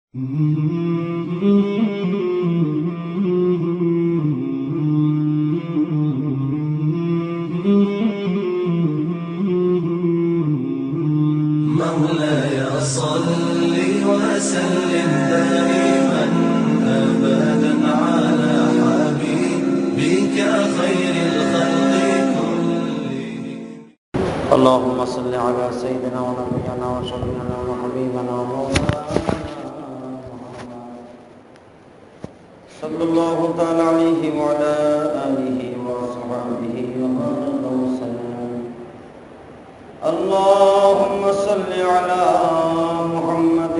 مولاي صل وسلم دائما أبدا على حبيبك خير الخلق كلهم. اللهم صل على سيدنا ونبينا وشفيعنا وحبيبنا ومولانا صلى الله تعالى عليه وعلى آله وصحبه وبارك وسلم. اللهم صل على محمد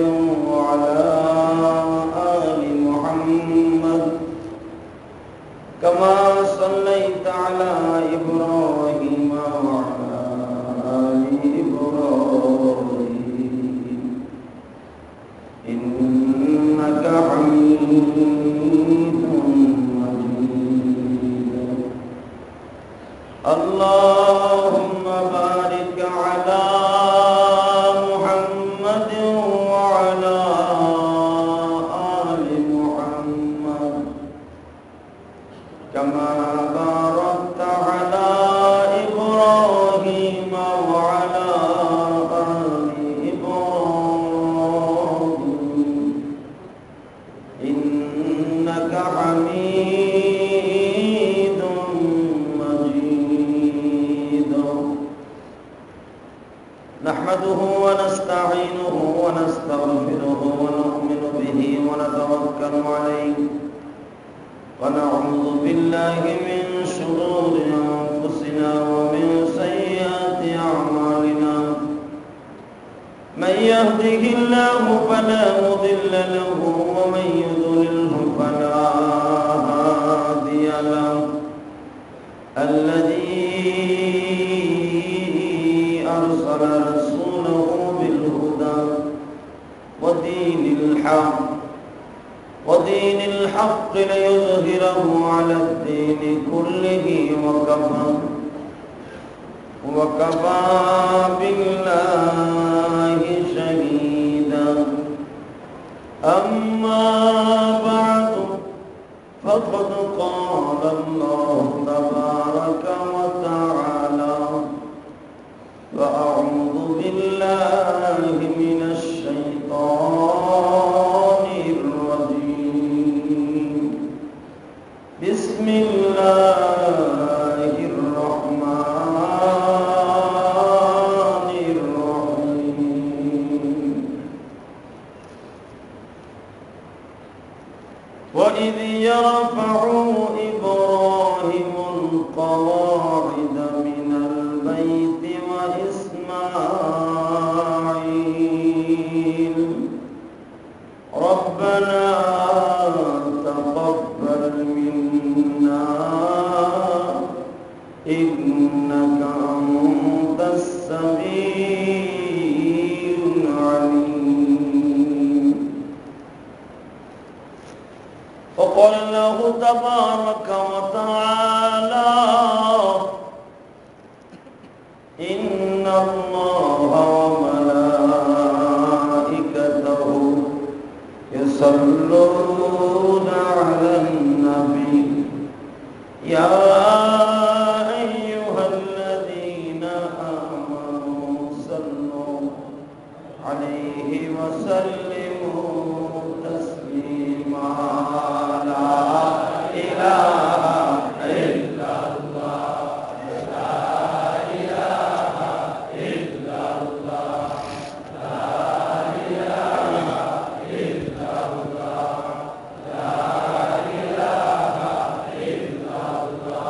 وعلى آل محمد كما صليت على إبراهيم وعلى آل إبراهيم إنك حميد مجيد. اللهم بارك على محمد وعلى آل محمد كما باركت على إبراهيم وعلى آل إبراهيم إنك حميد مجيد. نحمده ونستعينه ونستغفره ونؤمن به ونتوكل عليه ونعوذ بالله من شرور أنفسنا ومن سيئات أعمالنا. من يهده الله فلا مضل له ومن يضلله فلا هادي له. الذي أرسل رسوله بالهدى ودين الحق ليظهره على الدين كله وكفى بالله شهيدا. أما بعد فقد قال الله تبارك وتعالى فأعوذ بالله من الشيطان الرجيم. بسم الله الرحمن الرحيم. وإذ يرفع إبراهيم القواعد من البيت وإسماعيل ربنا تقبل منا إنك أنت السميع العليم. وقال الله تبارك وتعالى إن الله وملائكته يصلون على النبي يا أيها الذين آمنوا صلوا عليه وسلموا تسليما. لا إله إلا الله لا إله إلا الله لا إله إلا الله لا إله إلا الله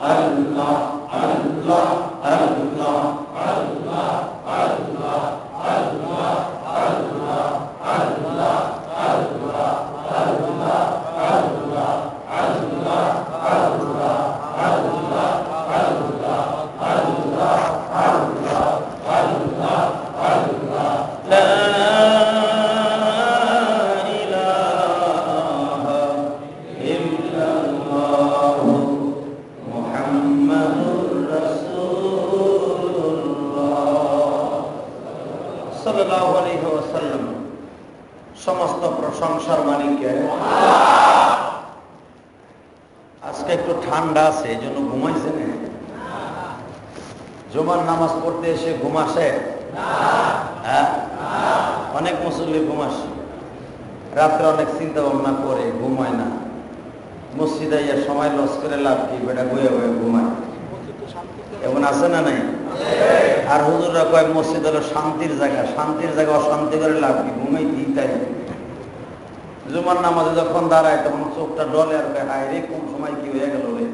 আল্লাহ আল্লাহ আল্লাহ আল্লাহ আল্লাহ আল্লাহ আল্লাহ আল্লাহ আল্লাহ আল্লাহ আল্লাহ আল্লাহ আল্লাহ আল্লাহ আল্লাহ আল্লাহ আল্লাহ আল্লাহ আল্লাহ লা ইলাহা ইল্লাল্লাহ মুহাম্মাদুর রাসূলুল্লাহ সাল্লাল্লাহু আলাইহি ওয়াসাল্লাম। সমস্ত প্রশংসার মালিককে। আজকে একটু ঠান্ডা আছে, এই জন্য ঘুমাইছে না? জুমার নামাজ পড়তে এসে ঘুমাসে? হ্যাঁ, অনেক মুসল্লি ঘুমাসে, রাত্রে অনেক চিন্তা ভাবনা করে ঘুমায় না। মসজিদে ইয়া সময় লস করে লাভ কি, বেটা বয়ে বয়ে ঘুমায়। এমন আছে না নাই? আর হুজুররা কয় মসজিদ হলো শান্তির জায়গা, শান্তির জায়গা অশান্তি করে লাভ কি, ঘুমাই দিই। তাই জুমার নামাজে যখন দাঁড়ায় তখন চোখটা ডলে আর কয় হায় রে কোন সময় কি হয়ে গেল রে।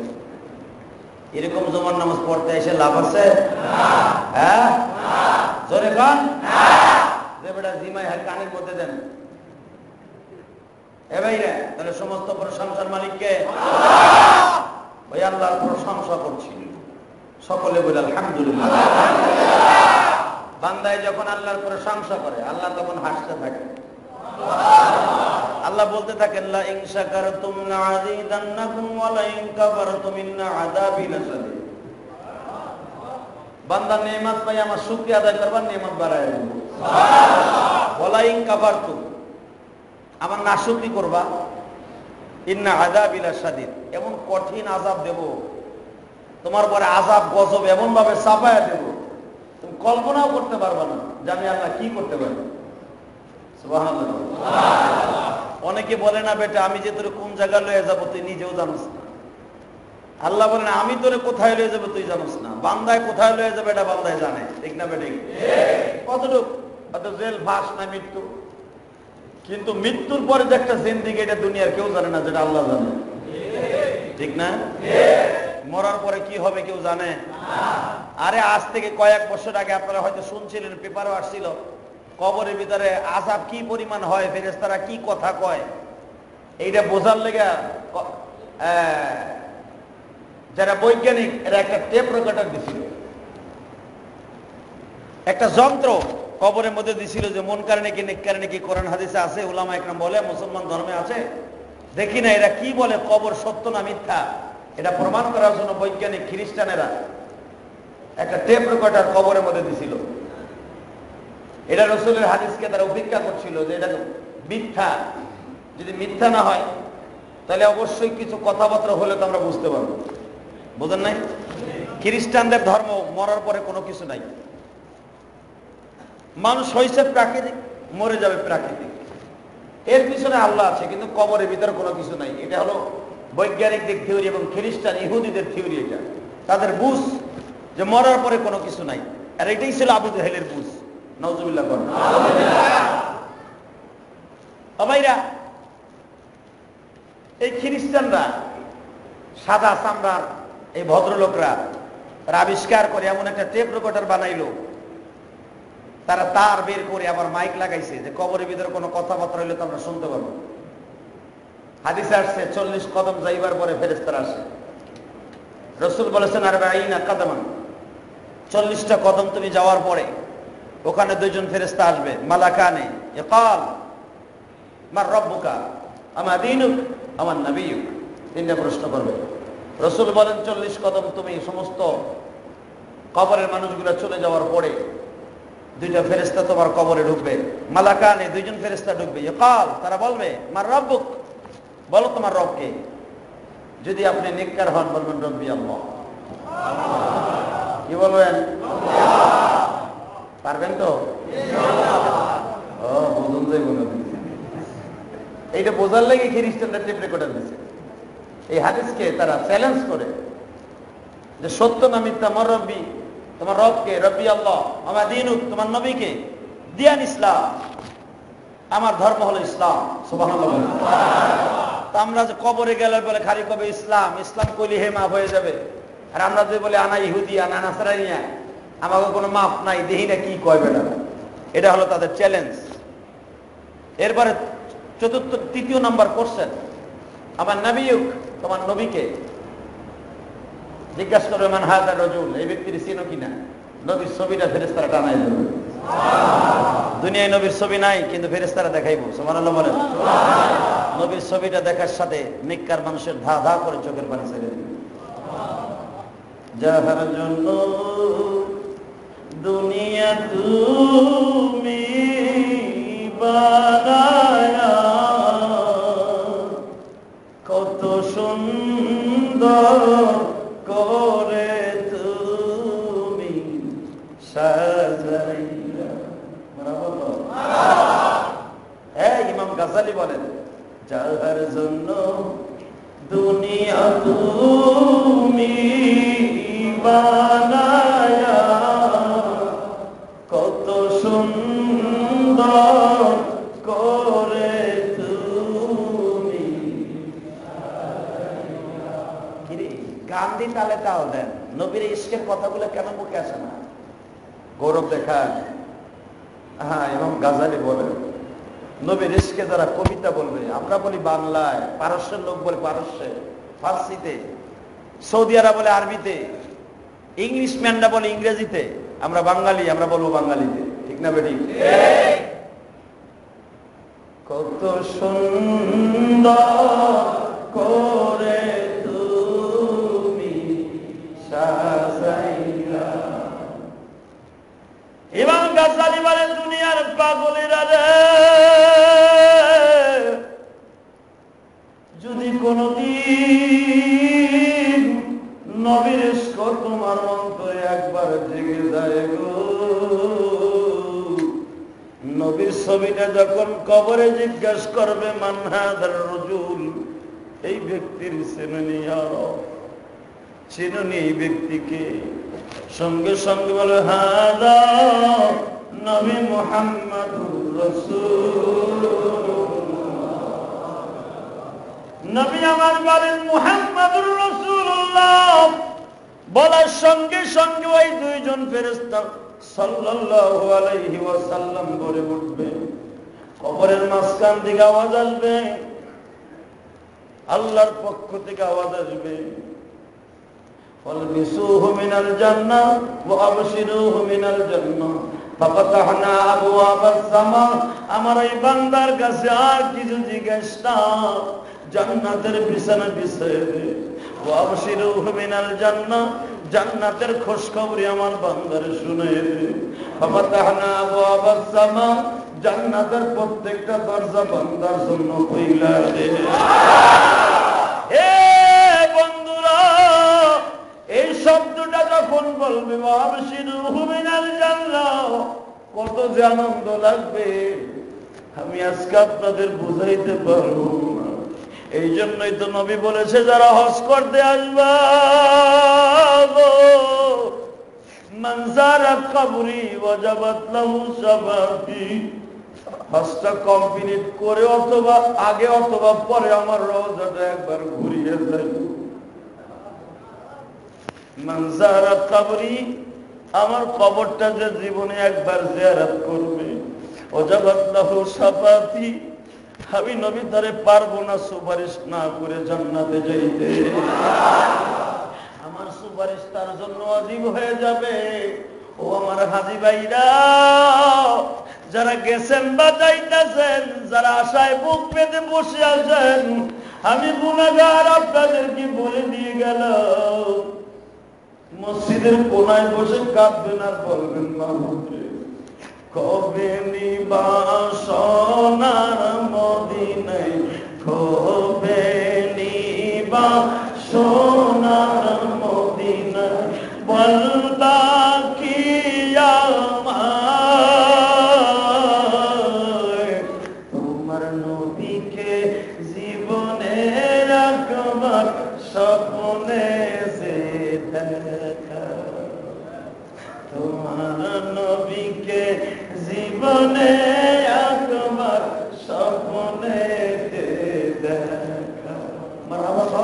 এরকম জুমার নামাজ পড়তে এসে লাভ আছে? হ্যাঁ, জোরে কান যে বেটা জিমাই হার কানের মধ্যে দেন। এ ভাইরা, তাহলে সমস্ত প্রশংসার মালিককে। ভাই আল্লাহর প্রশংসা করছি, সকলে বলে আলহামদুলিল্লাহ। বান্দায় যখন আল্লাহর প্রশংসা করে আল্লাহ তখন হাসতে থাকে। আল্লাহ বলতে থাকেন লা ইন শাকারতুম লাযীদান্নাকুম ওয়া লা ইন কাফারতুম ইন্না আযাবি লাশাদীদ। বান্দা নেয়ামত পাই আমার শুকরিয়া আদায় করবা, নেয়ামত বাড়ায় দেব। সুবহানাল্লাহ। ওয়া লা ইন কাফারতুম, আমার নাশুকরি করবা, ইন্না আযাবি লাশাদীদ, এমন কঠিন আযাব দেব তোমার পরে, আযাব গজব এমন ভাবে চাপায়া দেব তুমি কল্পনাও করতে পারবা না যে আমি আল্লাহ কি করতে পারি। সুবহানাল্লাহ। অনেকে বলে না বেটা আমি যে তোরে কোন জায়গায় লয়ে যাব তুই নিজেও জানোস না। আল্লাহ বলেন আমি তোরে কোথায় লয়ে যাব তুই জানোস না। বান্দায় কোথায় লয়ে যাবে এটা বান্দায় জানে, ঠিক না বেটা? কতটুক হয়তো জেল, ফাঁস না মৃত্যু, কিন্তু মৃত্যুর পরে যে একটা জিন্দেগি এটা দুনিয়ার কেউ জানে না, যেটা আল্লাহ জানে, ঠিক না? মরার পরে কি হবে কেউ জানে? আরে আজ থেকে কয়েক বছর আগে আপনারা হয়তো শুনছিলেন, পেপারও আসছিল, কবরের ভিতরে আযাব কি পরিমাণ হয়, ফেরেশতারা কি কথা কয়, এইটা বোঝার লেগে যারা বৈজ্ঞানিক এরা একটা টেপ রেকর্ডার দিছিল, একটা যন্ত্র কবরের মধ্যে দিছিল যে মুনকার নাকি নেককার নাকি কোরআন হাদিসে আছে, উলামা একরাম বলে, মুসলমান ধর্মে আছে, দেখি না এরা কি বলে, কবর সত্য না মিথ্যা এটা প্রমাণ করার জন্য বৈজ্ঞানিক খ্রিস্টানেরা একটা টেপ রেকর্ডার কবরের মধ্যে দিছিল। এটা রাসূলের হাদিসকে তারা উপেক্ষা করছিল যে এটা মিথ্যা, যদি মিথ্যা না হয় তাহলে অবশ্যই কিছু কথাবার্তা হলে তো আমরা বুঝতে পারবো। বুঝেন নাই? খ্রিস্টানদের ধর্ম মরার পরে কোনো কিছু নাই, মানুষ হয়েছে প্রাকৃতিক, মরে যাবে প্রাকৃতিক, এর পিছনে আল্লাহ আছে, কিন্তু কবরের ভিতরে কোনো কিছু নাই। এটা হলো বৈজ্ঞানিকদের থিওরি এবং খ্রিস্টান ইহুদিদের থিওরি। এটা তাদের বুঝ যে মরার পরে কোনো কিছু নাই, আর এটাই ছিল আবু জাহেলের বুঝ। নাউজুবিল্লাহ করেন। ভাইরা, এই খ্রিস্টানরা সাদা চামড়ার এই ভদ্রলোকরা তারা আবিষ্কার করে এমন একটা টেপ রেকর্ডার বানাইলো, তারা তার বের করে আবার মাইক লাগাইছে যে কবরের ভিতরে কোনো কথাবার্তা হইলে তো আমরা শুনতে পারবো। হাদিসে আসছে 40 কদম যাইবার পরে ফেরেশতারা আসে। রাসূল বলেছেন আরবাঈনা কদমান, 40টা কদম তুমি যাওয়ার পরে ওখানে দুইজন ফেরেশতা আসবে, মালাকানে ইয়াকাল মার রব্বুকা আমা দীনুক আমার নবিয়ুক, তিনটা প্রশ্ন করবে। রাসূল বলেন 40 কদম তুমি সমস্ত কবরের মানুষগুলো চলে যাওয়ার পরে দুইটা ফেরেশতা তোমার কবরে ঢুকবে, মালাকানে দুইজন ফেরেশতা ঢুকবে, ইয়াকাল তারা বলবে মার রব্বুক, বলো তোমার রবকে। যদি আপনি নেককার হন বলবেন রব্বি আল্লাহ। কি বলবেন? পারবেন তো? বুঝুন যে এইটা বোঝার লেগে খ্রিস্টানরা টেপ রেকর্ডার দিচ্ছে। এই হাদিসকে তারা চ্যালেঞ্জ করে যে সত্য না মিথ্যা, আমার রব্বি তোমার রবকে, রব্বি আল্লাহ, আমার দীনুক তোমার নবীকে, দিয়ান ইসলাম আমার ধর্ম হলো ইসলাম। সুবহানাল্লাহ। আমরা যে কবরে গেলে বলে খালি কবে ইসলাম ইসলাম কইলে হে মাফ হয়ে যাবে, আর আমরা যদি বলি আনা ইহুদি আনা নাসরানিয়া, আমাকে কোনো মাপ নাই, দেখি না কি কয় বেটা। এটা হলো তাদের চ্যালেঞ্জ। এরপরে তৃতীয় নাম্বার কোশ্চেন, আমার নবীক, তোমার নবীকে জিজ্ঞাসা করবে, মান হাযা রাজুল, এই ব্যক্তির চিনো কিনা? নবীর ছবিটা ফেরেশতারা টানাই দেবে। দুনিয়ায় নবীর ছবি নাই, কিন্তু ফেরেশতারা দেখাইবো। সুবহানাল্লাহ বলেন। নবীর ছবিটা দেখার সাথে নেককার মানুষের ধা ধা করে চোখের পানি ছেড়ে দিবে। যাহার জন্য দুনিয়া তুমি বানায়া, কত সুন্দর করে তুমি সাজাইয়া। হ্যাঁ, ইমাম গাজালি বলেন, যাহার জন্য দুনিয়া তুমি বানায়া, কত সুন্দর করে তুমি। কিরে, গান্ধী তালে তাল দেন, নবীর ইশকের কথাগুলো কেন মুখে আসে না? গৌরব দেখান। হ্যাঁ, ইমাম গাজালি বলেন, নবীর ইশকে যারা কবিতা বলবে, আমরা বলি বাংলায়, পারস্যের লোক বলে পারস্যে, ফার্সিতে, সৌদি আরব বলে আরবিতে, ইংলিশম্যানরা বলে ইংরেজিতে, আমরা বাঙালি, আমরা বলবো বাঙালিতে। ঠিক না বেটি? কত সুন্দর করে তুমি সাজাইলা। ইমাম গাজ্জালী বলেন, দুনিয়ার পাগলেরা রে, যদি কোনদিন নবীর ইশক তোমার অন্তরে একবার জেগে যায় গো, নবীর ছবিটা যখন কবরে জিজ্ঞাসা করবে, মান হাযার রাজুল, এই ব্যক্তির চেননি, চেননি এই ব্যক্তিকে, সঙ্গে সঙ্গে বলে, হাযা নবী মুহাম্মাদুর রাসূলুল্লাহ। নবী আমার বলেন মুহাম্মাদুর রাসূলুল্লাহ। বলার সঙ্গে সঙ্গে ওই দুইজন ফেরেশতা সাল্লাল্লাহু আলাইহি ওয়াসাল্লাম বলে উঠবে। কবরের মাঝখান থেকে আওয়াজ আসবে, আল্লাহর পক্ষ থেকে আওয়াজ আসবে, ফালবিসুহু মিনাল জান্নাহ ওয়া আবশিরুহু মিনাল জান্নাহ ফাফাতাহনা আবওয়াবাস সামা। আমার এই বান্দার কাছে আর কিছু জিজ্ঞেস না, জান্নাতের বিছানা বিছিয়ে দে। ওয়া আবশিরুহু মিনাল জান্নাহ, জান্নাতের খুশখবরি আমার বান্দারে শুনিয়ে দে। ফাফাতাহনা আবওয়াবাস সামা, জান্নাতের প্রত্যেকটা দরজা বান্দার জন্য খুইলা দে। এ বন্ধুরা, এই শব্দটা যখন বলবে আবশিরুহু মিনাল জান্নাহ, কত যে আনন্দ লাগবে আমি আজকে আপনাদের বুঝাইতে পারবো না। এই জন্যই তো নবী বলেছে, যারা হজ করতে আসবা, মান যারা কবরি ওয়াজাবাত লাহু শাফাআতি, হজটা কমপ্লিট করে অথবা আগে অথবা পরে আমার রওজাটা একবার ঘুরিয়ে যায়। মান যারা কবরি, আমার কবরটা যে জীবনে একবার জিয়ারত করবে, ওয়াজাবাত লাহু শাফাআতি, আমি নবী তারে পারবো না সুপারিশ না করে জান্নাতে যাইতে। আমার সুপারিশ তার জন্য ওয়াজিব হয়ে যাবে। ও আমার হাজী ভাইরা, যারা গেছেন বা যাইতেছেন, যারা আশায় বুক পেতে বসে আছেন, আমি গুনাহগার আপনাদেরকে বলে দিয়ে গেল, মসজিদের কোনায় বসে কাঁদবেন আর বলবেন, মাহবুবে কবে নিবা সোনার মদিনায়, কবে নিবা সোনার মদিনায়, বলবা কি আমায়, তোমার নবীকে জীবনের একবার স্বপ্নে যে দেখা, তোমার নবীকে জীবনে একবার স্বপ্নে দেখা। মারহাবা।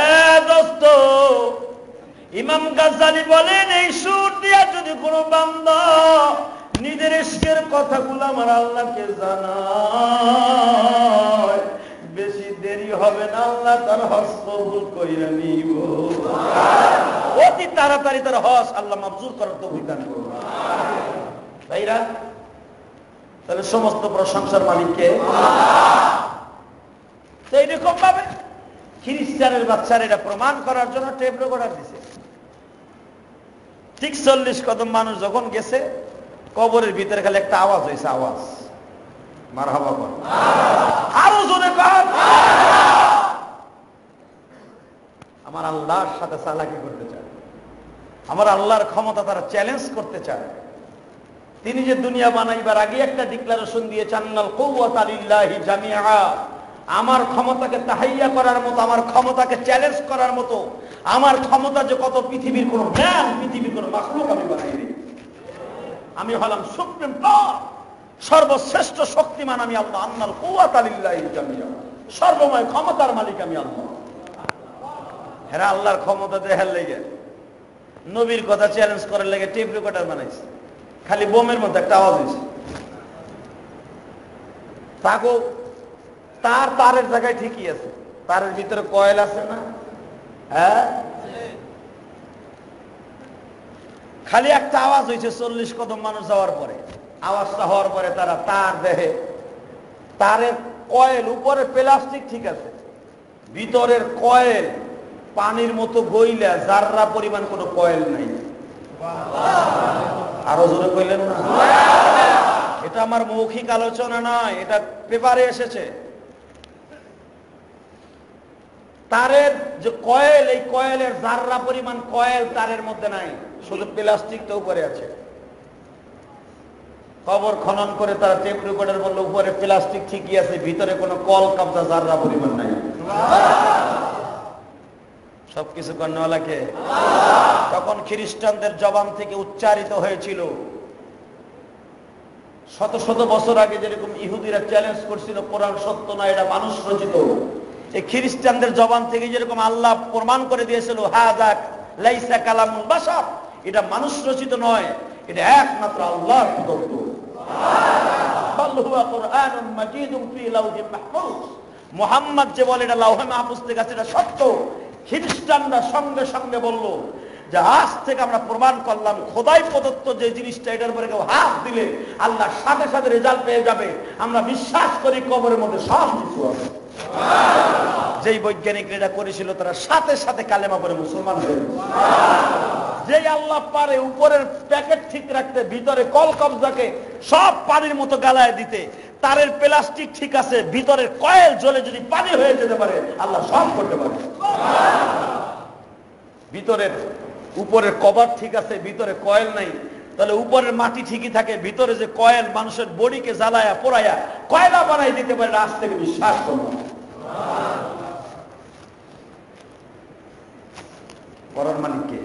এ দোস্ত, ইমাম গাজ্জালী বলেন, এই সুর দিয়া যদি কোনো বান্দা নিজের ইশকের কথাগুলো আমার আল্লাহকে জানায়, বেশি দেরি হবে না, আল্লাহ তার হজ কবুল কইরা নিব। অতি তাড়াতাড়ি তার হজ আল্লাহ মঞ্জুর করার তৌফিক দান করুন। ভাইরা, তাহলে সমস্ত প্রশংসার মালিককে। তো এইরকম ভাবে খ্রিস্টানের বাচ্চারা এটা প্রমাণ করার জন্য টেপ রেকর্ডার দিছে। ঠিক 40 কদম মানুষ যখন গেছে, কবরের ভিতরে খালি একটা আওয়াজ হয়েছে, আওয়াজ মারহাবা বল, আরো জোরে কর। আমার আল্লাহর সাথে চালাকি করতে চায়, আমার আল্লাহর ক্ষমতা তারা চ্যালেঞ্জ করতে চায়। তিনি যে দুনিয়া বানাইবার আগে একটা ডিক্লারেশন দিয়েছেন, আন্নাল কুওয়াতা লিল্লাহি জামিআ, আমার ক্ষমতাকে তাহাইয়া করার মতো, আমার ক্ষমতাকে চ্যালেঞ্জ করার মতো, আমার ক্ষমতা যে কত পৃথিবীর কোন ম্যান, পৃথিবীর কোন মাখলুক আমি বানাইনি। আমি হলাম সুপ্রিম পাওয়ার, সর্বশ্রেষ্ঠ শক্তিমান আমি আল্লাহ। আন্নাল কুওয়াতা লিল্লাহি জামিআ, সর্বময় ক্ষমতার মালিক আমি আল্লাহ। হেরা আল্লাহর ক্ষমতা দেখার লেগে, নবীর কথা চ্যালেঞ্জ করার লেগে টেপ রেকর্ডার বানাইছে। খালি বোমের মধ্যে একটা আওয়াজ হয়েছে, তাকে তারের জায়গায় ঠিকই আছে, তারের ভিতরে কয়েল আছে না? হ্যাঁ, খালি একটা আওয়াজ হয়েছে 40 কদম মানুষ যাওয়ার পরে। আওয়াজটা হওয়ার পরে তারা তার দেহে, তারের কয়েল, উপরে প্লাস্টিক ঠিক আছে, ভিতরের কয়েল পানির মতো গইলা, জাররা পরিমাণ কোনো কয়েল নাই। আরো জোরে কইলেন না? এটা আমার মৌখিক আলোচনা নয়, এটা পেপারে এসেছে। তারের যে কয়েল, এই কয়েলের জাররা পরিমাণ কয়েল তারের মধ্যে নাই, শুধু প্লাস্টিকটা উপরে আছে। কবর খনন করে তারা টেপ রেকর্ডার বলল, উপরে প্লাস্টিক ঠিকই আছে, ভিতরে কোনো কল কাবজা জাররা পরিমাণ নাই। সবকিছু কর্ণওয়ালাকে। তখন খ্রিস্টানদের জবান থেকে উচ্চারিত হয়েছিল, শত শত বছর আগে যেরকম ইহুদিরা চ্যালেঞ্জ করছিল কোরআন সত্য না, এটা মানুষ রচিত, এই খ্রিস্টানদের জবান থেকে যেরকম আল্লাহ প্রমাণ করে দিয়েছিল, হাযা লাইসা কালামুল বাশার, এটা মানুষ রচিত নয়, এটা একমাত্র আল্লাহর প্রদত্ত। বাল হুয়া কুরআনুন মাজিদুন ফি লাওহিল মাহফুজ, মুহাম্মদ যে বলে এটা লাওহে মাহফুজ থেকে আছে, এটা সত্য। খ্রিস্টানরা সঙ্গে সঙ্গে বলল যে আজ থেকে আমরা প্রমাণ করলাম, খোদাই প্রদত্ত যে জিনিসটা, এটার উপরে কেউ হাত দিলে আল্লাহ সাথে সাথে রেজাল্ট পেয়ে যাবে। আমরা বিশ্বাস করি কবরের মধ্যে সব কিছু আছে। যেই বৈজ্ঞানিক এটা করেছিল, তারা সাথে সাথে কালেমা পড়ে মুসলমান হয়ে গেল। যে আল্লাহ পারে উপরের প্যাকেট ঠিক রাখতে, ভিতরে কল কবজাকে সব পানির মতো গালায় দিতে, তারের প্লাস্টিক ঠিক আছে, ভিতরের কয়েল জ্বলে যদি পানি হয়ে যেতে পারে, আল্লাহ সব করতে পারে। ভিতরের উপরের কভার ঠিক আছে, ভিতরে কয়েল নাই, তাহলে উপরের মাটি ঠিকই থাকে, ভিতরে যে কয়েল মানুষের বডিকে জ্বালায়া পোড়ায়া কয়লা বানাই দিতে পারে, আজ থেকে বিশ্বাস করবো। পরার মালিককে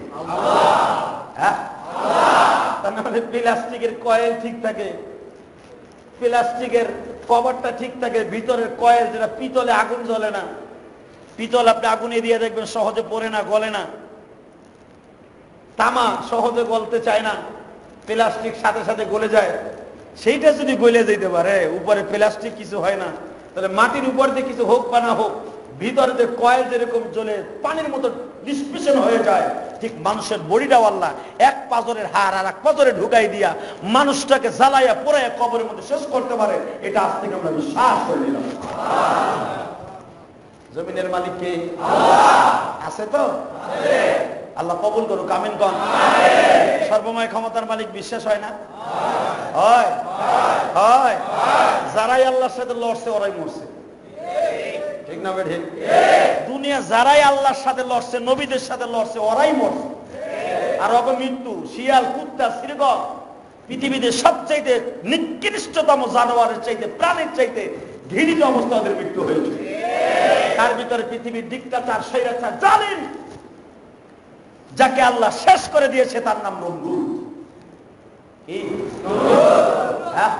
হ্যাঁ, তার মানে প্লাস্টিকের কয়েল ঠিক থাকে, প্লাস্টিকের কভারটা ঠিক থাকে, ভিতরের কয়েল যেটা পিতলে আগুন জ্বলে না, পিতল আপনি আগুনে দিয়ে দেখবেন সহজে পড়ে না, গলে না। তামা সহজে গলতে চায় না, প্লাস্টিক সাথে সাথে গলে যায়। সেইটা যদি গলে যেতে পারে, উপরে প্লাস্টিক কিছু হয় না, তাহলে মাটির উপর দিয়ে কিছু হোক বা না হোক, ভিতরে যে কয়েল যেরকম জ্বলে পানির মতো নিষ্পেষণ হয়ে যায়, ঠিক মানুষের বডিটাও আল্লাহ এক পাজরের হাড় আর এক পাজরে ঢুকাই দিয়া মানুষটাকে জ্বালাইয়া পোড়াইয়া কবরের মধ্যে শেষ করতে পারে। এটা আজ থেকে আমরা বিশ্বাস করে নিলাম। জমিনের মালিক কে? আছে তো? আল্লাহ কবুল করুক, আমিন কোন। সর্বময় ক্ষমতার মালিক বিশ্বাস হয় না? হয় হয়। যারাই আল্লাহর সাথে লড়ছে ওরাই মরছে, ঠিক না বেঠে? দুনিয়া যারাই আল্লাহর সাথে লড়ছে, নবীদের সাথে লড়ছে, ওরাই মরছে। আর অপমৃত্যু, শিয়াল, কুত্তা, শ্রীগণ, পৃথিবীতে সবচাইতে নিকৃষ্টতম জানোয়ারের চাইতে, প্রাণীর চাইতে ঘৃণিত অবস্থা ওদের মৃত্যু হয়েছে। তার ভিতরে পৃথিবীর ডিক্টাচার, স্বৈরাচার, জালিম, যাকে আল্লাহ শেষ করে দিয়েছে, তার নাম নমরুদ। কি? হ্যাঁ,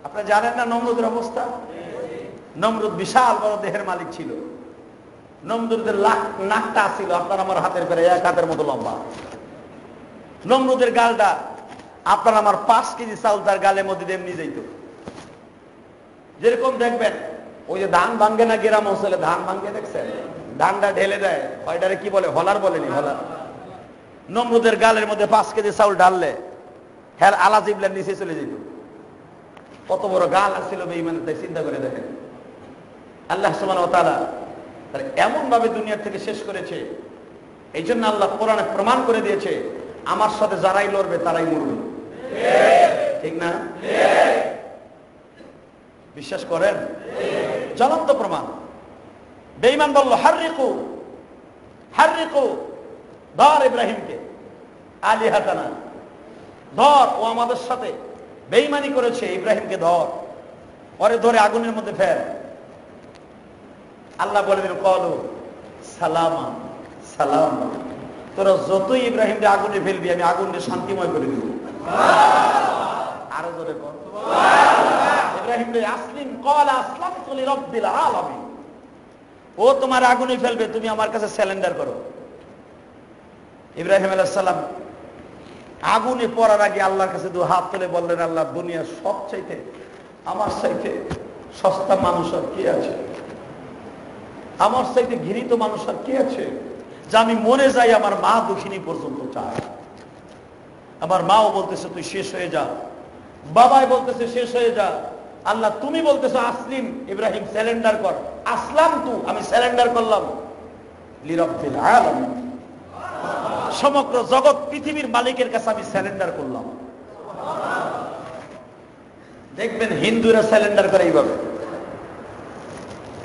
আপনারা জানেন না নমরুদের অবস্থা? নমরুদ বিশাল বড় দেহের মালিক ছিল, নমরুদের নাকটা ছিল আপনার আমার হাতের পেরে এক হাতের মতো লম্বা। নমরুদের গালটা আপনার আমার 5 কেজি চাউল তার গালের মধ্যে দিয়ে এমনি যাইত। যেরকম দেখবেন ওই যে ধান ভাঙ্গে না গ্রাম অঞ্চলে ধান ভাঙ্গে দেখছেন, ধানটা ঢেলে দেয়, ওইটারে কি বলে, হলার বলেনি, হলার। নমরুদের গালের মধ্যে 5 কেজি চাউল ঢাললে হ্যাঁ আলা জিবলার নিচে চলে যেত। কত বড় গাল আসছিল বেঈমান, তাই চিন্তা করে দেখেন। আল্লাহ সুবহানাহু ওয়া তাআলা এমন ভাবে দুনিয়ার থেকে শেষ করেছে। এই জন্য আল্লাহ কোরআনে প্রমাণ করে দিয়েছে, আমার সাথে যারাই লড়বে তারাই মরবে। ঠিক না? বিশ্বাস করেন? জ্বলন্ত প্রমাণ। বেঈমান বলল হাররিকু হাররিকু, ধর ইব্রাহিমকে, আলিহাতানা, ধর, ও আমাদের সাথে বেঈমানি করেছে, ইব্রাহিমকে ধর, পরে ধরে আগুনের মধ্যে ফেল। আল্লাহ বলে দিল কলু সালামা সালামা, তোরা যতই ইব্রাহিমকে আগুনে ফেলবি আমি আগুনকে শান্তিময় করে দিব। আরো জোরে কর ইব্রাহিম রে আসলিম ক্বালা আসলামতু লিরাব্বিল আলামিন, ও তোমার আগুনে ফেলবে, তুমি আমার কাছে সারেন্ডার করো। ইব্রাহিম আলাইহিস সালাম আগুনে পড়ার আগে আল্লাহর কাছে 2 হাত তুলে বললেন, আল্লাহ, দুনিয়ার সবচাইতে আমার চাইতে সস্তা মানুষ আর কে আছে, আমার চাইতে ঘৃণিত মানুষ আর কে আছে, যে আমি মরে যাই আমার মা দুঃখিনী পর্যন্ত চায়। আমার মাও বলতেছে তুই শেষ হয়ে যা, বাবাই বলতেছে শেষ হয়ে যা, আল্লাহ তুমি বলতেছো আসলিম, ইব্রাহিম সারেন্ডার কর। আসলাম তু, আমি সারেন্ডার করলাম লিরাব্বিল আলামিন, সমগ্র জগৎ পৃথিবীর মালিকের কাছে আমি সারেন্ডার করলাম। দেখবেন হিন্দুরা সারেন্ডার করে এইভাবে,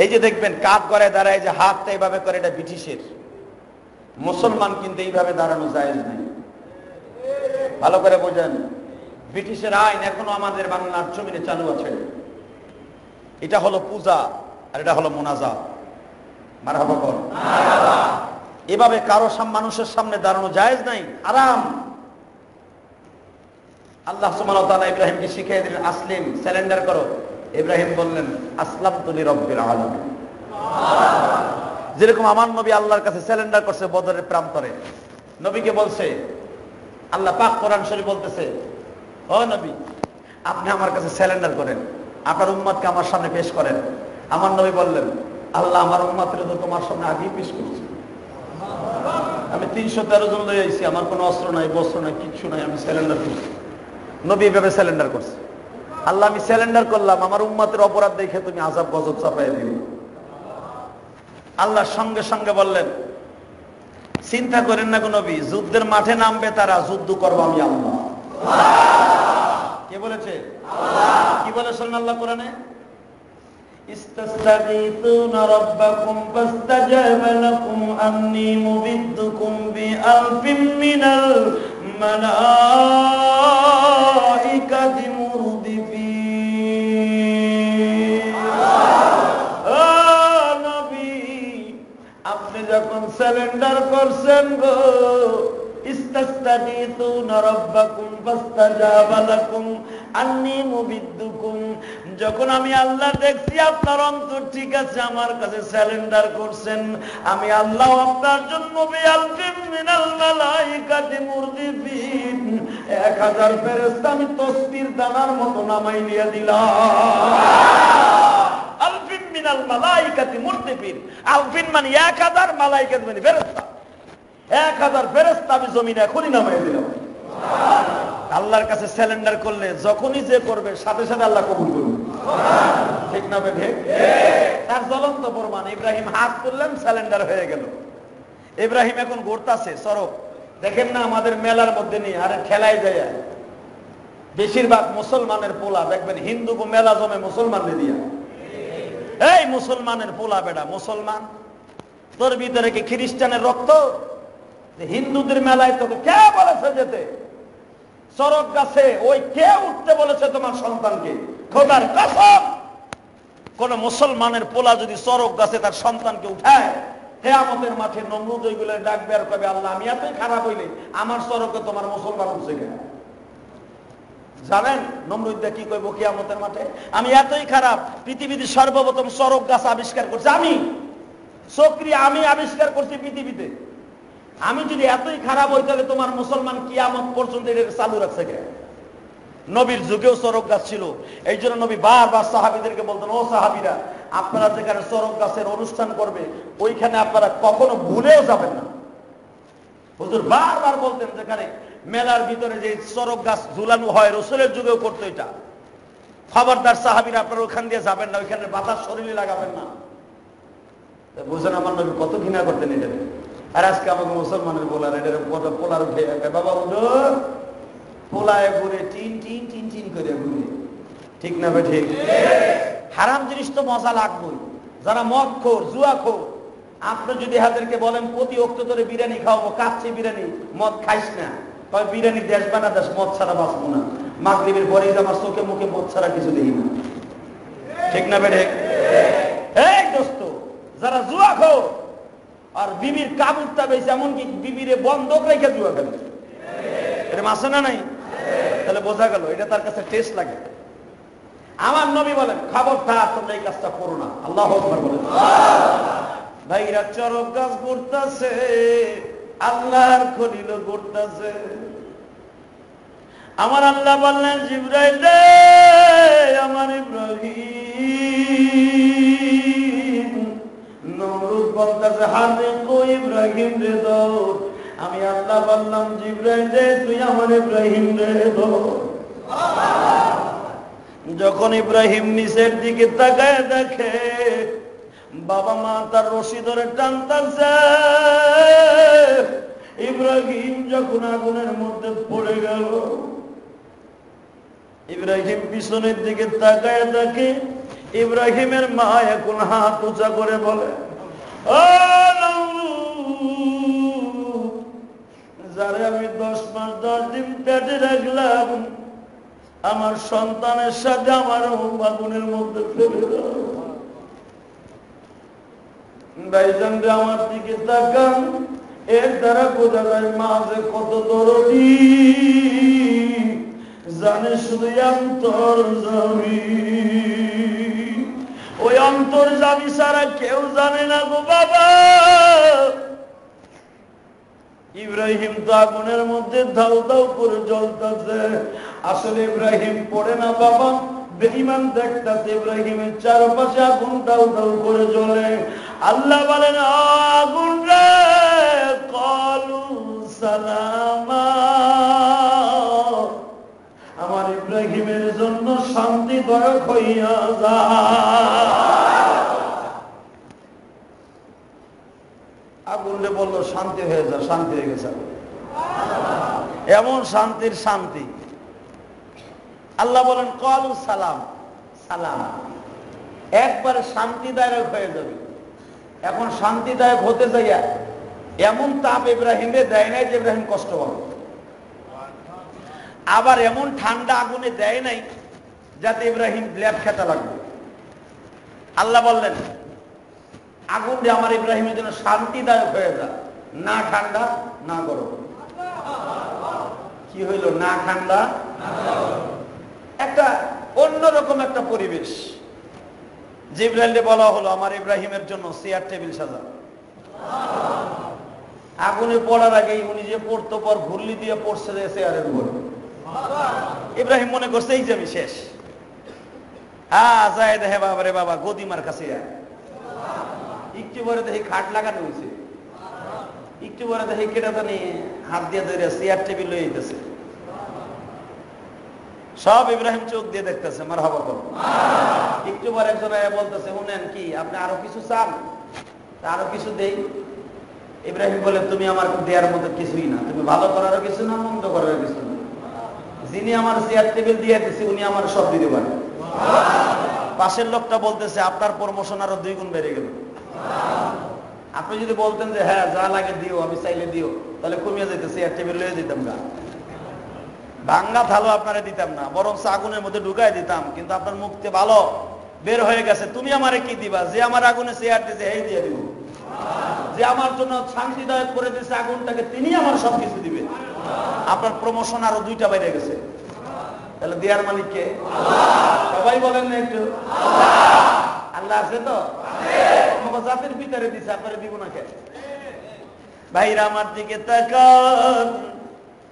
এই যে দেখবেন কাঠ করে দাঁড়ায়, যে হাতটা এইভাবে করে, এটা ব্রিটিশের। মুসলমান কিন্তু এইভাবে দাঁড়ানো জায়েজ নেই। ভালো করে বোঝেন, ব্রিটিশের আইন এখনো আমাদের বাংলার জমিনে চালু আছে। এটা হলো পূজা আর এটা হলো মুনাজাত। মারহাবা বল। এভাবে কারো মানুষের সামনে দাঁড়ানো জায়েজ নাই, আরাম। আল্লাহ সুবহানাহু ওয়া তাআলা ইব্রাহিমকে শিখিয়ে দিলেন আসলিম, সারেন্ডার করো। ইব্রাহিম বললেন আসলামতু লিরাব্বিল আলামিন। যেরকম আমার নবী আল্লাহর কাছে সারেন্ডার করছে বদরের প্রান্তরে, নবীকে বলছে আল্লাহ পাক কোরআন শরীফ বলতেছে, ও নবী আপনি আমার কাছে সারেন্ডার করেন, আপনার উম্মতকে আমার সামনে পেশ করেন। আমার নবী বললেন, আল্লাহ আমার উম্মতকে তো তোমার সামনে আগেই পেশ করছে, আমি 313 জন লই আইছি, আমার কোনো অস্ত্র নাই, বস্ত্র নাই, কিচ্ছু নাই, আমি সারেন্ডার করছি। নবী এভাবে সারেন্ডার করছে। আল্লাহ আমি সারেন্ডার করলাম, আমার উম্মতের অপরাধ দেখে তুমি আযাব গজব চাপায় দিও। আল্লাহ সঙ্গে সঙ্গে বললেন, চিন্তা করেন না গো নবী, যুদ্ধের মাঠে নামবে তারা, যুদ্ধ করবো আমি আল্লাহ। কে বলেছে? আল্লাহ। কি বলে শুনুন আল্লাহ কোরআনে, ইস্তাস্তাগীথুনা রাব্বাকুম ফাস্তাজাবা লাকুম আন্নী মুবিদ্দুকুম বিআলফিন মিনাল মালাইকাতি মুরদিফিন। নবী আপনি যখন সারেন্ডার করছেন গো, ইস্তাস্তাগীথুনা রাব্বাকুম ফাস্তাজাবা লাকুম আন্নী মুবিদ্দুকুম, যখন আমি আল্লাহ দেখছি আপনার অন্তর ঠিক আছে, আমার কাছে সারেন্ডার করছেন, আমি আল্লাহ আপনার জন্য বিআলফিন মিনাল মালাইকাতি মুরদিফিন 1000 ফেরেশতা আমি তসবির দানার মতো নামাই নিয়ে দিলাম। আলফিন মিনাল মালাইকাতি মুরদিফিন, আলফিন মানে 1000, মালাইকাত মানে ফেরেশতা, 1000 ফেরেশতা আমি জমিনে এখনই নামাই দিলাম। আল্লাহর কাছে সারেন্ডার করলে যখনই যে করবে সাথে সাথে আল্লাহ কবুল করবে। ঠিক না বেঠে? তার জ্বলন্ত প্রমাণ, ইব্রাহিম হাত তুললেন, সারেন্ডার হয়ে গেল। ইব্রাহিম এখন ঘুরতাছে সড়ক, দেখেন না আমাদের মেলার মধ্যে নিয়ে আরে ঠেলায় যায়, বেশিরভাগ মুসলমানের পোলা দেখবেন, হিন্দু মেলা জমে মুসলমানদের দিয়া। এই মুসলমানের পোলা বেড়া, মুসলমান তোর ভিতরে কি খ্রিস্টানের রক্ত? হিন্দুদের মেলায় তোকে কে বলেছে যেতে? চরক গাছে ওই কে উঠতে বলেছে তোমার সন্তানকে? খোদার কসম, কোন মুসলমানের পোলা যদি চরক গাছে তার সন্তানকে উঠায়, কিয়ামতের মাঠে নমরুদ ওইগুলো ডাকবে আর কবে, আল্লাহ আমি এতই খারাপ হইলে আমার চরকে তোমার মুসলমান উঠছে কেন? জানেন নমরুদ কি কইব কিয়ামতের মাঠে? আমি এতই খারাপ, পৃথিবীতে সর্বপ্রথম চরক গাছ আবিষ্কার করছি আমি, চক্রি আমি আবিষ্কার করছি পৃথিবীতে। আমি যদি এতই খারাপ হই তাহলে তোমার মুসলমান কিয়ামত পর্যন্ত এটা চালু রাখছে কে? নবীর যুগেও চরক গাছ ছিল, এই জন্য নবী বারবার সাহাবীদেরকে বলতেন, ও সাহাবীরা, আপনারা যেখানে চরক গাছের অনুষ্ঠান করবে ওইখানে আপনারা কখনো ভুলেও যাবেন না। হুজুর বারবার বলতেন যেখানে মেলার ভিতরে যে চরক গাছ ঝুলানো হয়, রাসূলের যুগেও করতো এটা, খবরদার সাহাবীরা আপনারা ওখান দিয়ে যাবেন না, ওইখানে বাতাস শরীরে লাগাবেন না। বুঝেন আমার নবী কত ঘৃণা করতেন এটা। আর আজকে আমাকে মুসলমানের বলার এটা পোলার উঠে বাবা উঠো, পোলায় ঘুরে টিন টিন টিন টিন করে ঘুরে, ঠিক না বে ঠিক? হারাম জিনিস তো মজা লাগবেই। যারা মদ খোর, জুয়া খোর, আপনি যদি হাজারকে বলেন প্রতি ওয়াক্ত ধরে বিরিয়ানি খাওয়াবো, কাচ্চি বিরিয়ানি, মদ খাইস না, তবে বিরিয়ানি দেশ বানা দেশ, মদ ছাড়া বাঁচবো না। মাগরিবের পরেই আমার চোখে মুখে মদ ছাড়া কিছু দেখি না, ঠিক না বে ঠিক? এই দোস্ত, যারা জুয়া খোর আর বিবির কাবুরটা বেশি, এমনকি বিবিরে বন্ধক রেখে জুয়া খেলে, এটা মাসে না নাই? তাহলে বোঝা গেল এটা তার কাছে টেস্ট লাগে। আমার নবী বলেন, খবরদার তোমরা এই কাজটা করো না। আল্লাহু আকবার বলেন। ভাইরা চরক গাছ ঘুরতেছে, আল্লাহর খলিল ঘুরতেছে। আমার আল্লাহ বললেন, জিবরাইল রে, আমার ইব্রাহিম। নমরুদ বলতেছে, হারিকু ইব্রাহিম রে দৌড়। আমি আল্লাহ বললাম, জিবরাইল রে, তুই আমার ইব্রাহিম রে দৌড়। যখন ইব্রাহিম নিচের দিকে তাকায় দেখে বাবা মা তার রশি ধরে টানতেছে, ইব্রাহিম যখন আগুনের মধ্যে পড়ে গেল, ইব্রাহিম পিছনের দিকে তাকায় দেখে ইব্রাহিমের মা এখন হাত উঁচা করে বলে, ও যারে আমি 10 মাস 10 দিন পেটে রাখলাম, আমার সন্তানের সাথে আমার আগুনের মধ্যে ফেলে দাও। ভাইজান রে, আমার দিকে তাকান, এর দ্বারা বোঝা যায় মা যে কত দরদি, জানে শুধু অন্তর্যামী। ওই অন্তর্যামী ছাড়া কেউ জানে না গো বাবা। ইব্রাহিম তো আগুনের মধ্যে ধাউ ধাউ করে জ্বলতেছে, আসলে ইব্রাহিম পড়ে না বাবা, বেঈমান দেখতেছে ইব্রাহিমের চারপাশে আগুন দাউ দাউ করে জ্বলে। আল্লাহ বলেন, আগুন রে, ক্বালু সালামা, আমার ইব্রাহিমের জন্য শান্তিদায়ক হইয়া যা। আগুন রে বললো, শান্তি হয়ে যা, শান্তি হয়ে গেছে। এমন শান্তির শান্তি। আল্লাহ বলেন, ক্বালু সালাম, সালাম, একবারে শান্তিদায়ক হয়ে যাবে। এখন শান্তিদায়ক হতে যাইয়া এমন তাপ ইব্রাহিমে দেয় নাই যে ইব্রাহিম কষ্ট পাবে, আবার এমন ঠান্ডা আগুনে দেয় নাই যাতে ইব্রাহিম ল্যাপ খেতে লাগবে। আল্লাহ বললেন, আগুন যে আমার ইব্রাহিমের জন্য শান্তিদায়ক হয়ে যায়, না ঠান্ডা না গরম। কি হইল? না ঠান্ডা, একটা অন্যরকম একটা পরিবেশ। জিবরাইলকে বলা হলো, আমার ইব্রাহিমের জন্য চেয়ার টেবিল সাজা। আগুনে পড়ার আগেই উনি যে পড়তো, পর ঘুরলি দিয়ে পড়ছে যে চেয়ারের উপর। ইব্রাহিম মনে করছে এই যে আমি শেষ। হ্যাঁ, যাই দেখে বাবা রে বাবা, গদিমার কাছে একটু পরে দেখি খাট লাগানো হয়েছে, একটু পরে দেখি কেটা জানি হাত দিয়ে ধরে চেয়ার টেবিল লয়ে যেতেছে। সব ইব্রাহিম চোখ দিয়ে দেখতেছে, মারহাবা করো। একটু পরে একজন বলতেছে, শুনেন কি আপনি আরো কিছু চান? আরো কিছু দেই। ইব্রাহিম বলে, তুমি আমার দেওয়ার মতো কিছুই না, তুমি ভালো করারও কিছু না, মন্দ করারও কিছু না। যিনি আমার চেয়ার টেবিল দিয়ে দিচ্ছে উনি আমার সব দিতে পারেন। পাশের লোকটা বলতেছে, আপনার প্রমোশন আরো 2 গুণ বেড়ে গেল। আপনি যদি বলতেন যে হ্যাঁ যা লাগে দিও, আমি চাইলে দিও, তাহলে কমিয়ে যেতে, চেয়ার টেবিল লয়ে দিতাম না, ভাঙ্গা থালো আপনারা দিতাম না, বরং আগুনের মধ্যে ঢুকাই দিতাম। কিন্তু আপনার মুখতে ভালো বের হয়ে গেছে, তুমি আমারে কি দিবা? যে আমার আগুনে চেয়ার দিয়েছে এই দিয়ে দিব, যে আমার জন্য শান্তিদায়ক করে দিয়েছে আগুনটাকে, তিনি আমার সবকিছু দিবে। আপনার প্রমোশন আরো 2টা বেড়ে গেছে। তাহলে দেয়ার মালিক কে? সবাই বলেন না একটু? আল্লাহ আছে তো? জাতির ভিতরে দিছে, আপনারা দিব না কেন? ভাইরা আমার দিকে তাকান,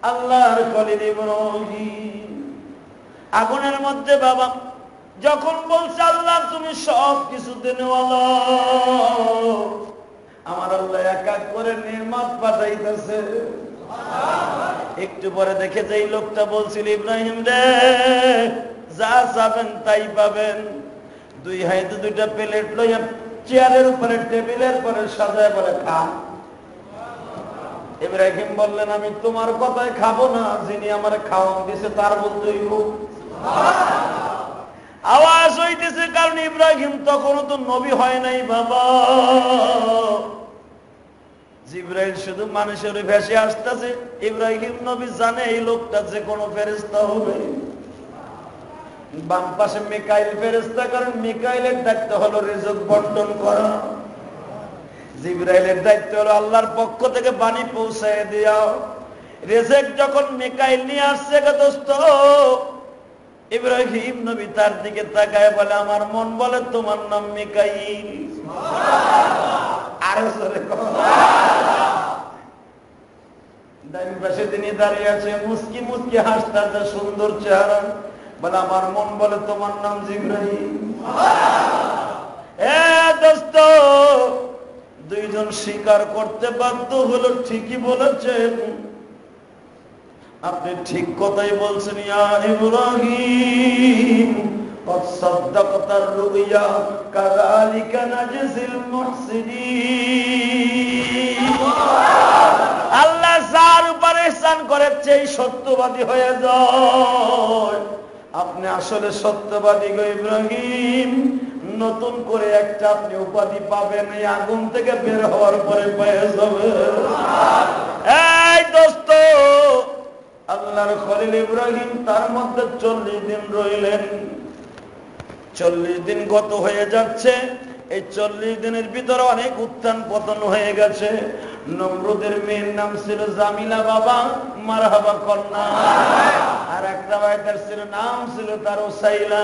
আল্লাহর খলিল ইব্রাহিম আগুনের মধ্যে বাবা যখন বলছে আল্লাহ তুমি সব কিছু দেনেওয়ালা, আমার আল্লাহ এক এক করে নিয়ামত পাঠাইতেছে। একটু পরে দেখে যে এই লোকটা বলছিল ইব্রাহিম রে যা চাবেন তাই পাবেন, দুই হাতে দুইটা প্লেট লইয়া চেয়ারের উপরে টেবিলের পরে সাজায় বলে খান। ইব্রাহিম বললেন আমি তোমার কথায় খাবো না, যিনি আমার খাওয়ান দিছে তার বলতেই হোক। আওয়াজ হইতেছে, কারণ ইব্রাহিম তখনও তো নবী হয় নাই বাবা। জিবরাইল শুধু মানুষের ভেসে আসতেছে, ইব্রাহিম নবী জানে এই লোকটা যে কোনো ফেরেশতা হবে। বাম পাশে মিকাইল ফেরেশতা, কারণ মিকাইলের দায়িত্ব হলো রিজক বন্টন করা, জিবরাইলের দায়িত্ব হলো আল্লাহর পক্ষ থেকে বাণী পৌঁছায় দেওয়া। রিজক যখন মিকাইল নিয়ে আসছে গো দোস্ত, ইব্রাহিম নবী তার দিকে তাকায় বলে আমার মন বলে তোমার নাম মিকাইল। আরো জোরে ডান পাশে তিনি দাঁড়িয়ে আছে, মুস্কি মুস্কি হাসতে সুন্দর চেহারা, বলে আমার মন বলে তোমার নাম জিবরাইল। এ দোস্ত, দুইজন স্বীকার করতে বাধ্য হলো ঠিকই বলেছেন, আপনি ঠিক কথাই বলছেন। ইয়া ইব্রাহিম قد صدقت الرؤيا كذلك نجزي المحسنين। আল্লাহ যার উপর ইহসান করেছে এই সত্যবাদী হয়ে যায়। আপনি আসলে সত্যবাদী গো ইব্রাহিম, নতুন করে একটা আপনি উপাধি পাবেন, এই আগুন থেকে বের হওয়ার পরে পেয়ে যাবেন। এই দোস্ত, আল্লাহর খলিল ইব্রাহিম তার মধ্যে 40 দিন রইলেন। 40 দিন গত হয়ে যাচ্ছে, এই 40 দিনের ভিতরে অনেক উত্থান পতন হয়ে গেছে। নমরুদের মেয়ের নাম ছিল জামিলা বাবা, মারহাবা কন্যা। আর একটা ভাইটার ছিল নাম ছিল তার উসাইলা।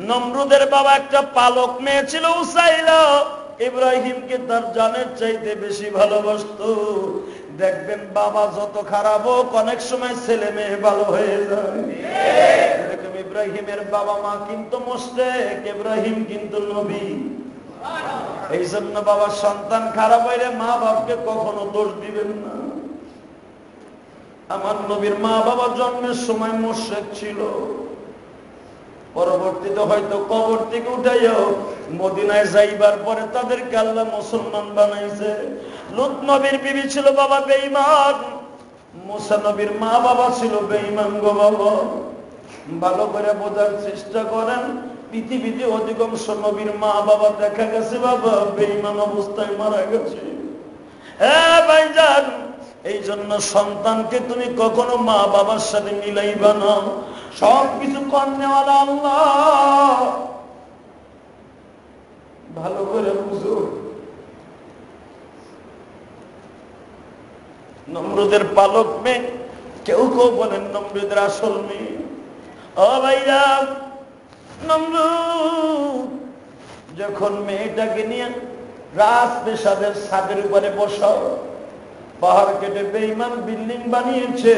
নমরুদের বাবা একটা পালক মেয়ে ছিল উসাইলা, ইব্রাহিমকে তার জানের চাইতে বেশি ভালোবাসতো। দেখবেন বাবা যত খারাপ হোক অনেক সময় ছেলে মেয়ে ভালো হয়ে যায়। এরকম ইব্রাহিমের বাবা মা কিন্তু মুশরিক, ইব্রাহিম কিন্তু নবী। এই জন্য বাবার সন্তান খারাপ হইলে মা বাপকে কখনো দোষ দিবেন না। আমার নবীর মা বাবা জন্মের সময় মুশরিক ছিল, পরবর্তীতে হয়তো কবর থেকে উঠাইও মদিনায় যাইবার পরে তাদেরকে আল্লাহ মুসলমান বানাইছে। লূত নবীর বিবি ছিল বাবা বেঈমান, মুসা নবীর মা বাবা ছিল বেঈমান গো বাবা। ভালো করে বোঝার চেষ্টা করেন, পৃথিবীতে অধিকাংশ নবীর মা বাবা দেখা গেছে বাবা বেঈমান অবস্থায় মারা গেছে। হ্যাঁ ভাইজান, এই জন্য সন্তানকে তুমি কখনো মা বাবার সাথে মিলাইবা না। সবকিছু কর্নেওয়ালা আল্লাহ, ভালো করে বুঝো। নমরুদের পালক মেয়ে, কেউ কেউ বলেন নমরুদের আসল মেয়ে। ও ভাইরা, নমরুদ যখন মেয়েটাকে নিয়ে রাজপ্রাসাদের ছাদের উপরে বসাও, পাহাড় কেটে বেঈমান বিল্ডিং বানিয়েছে।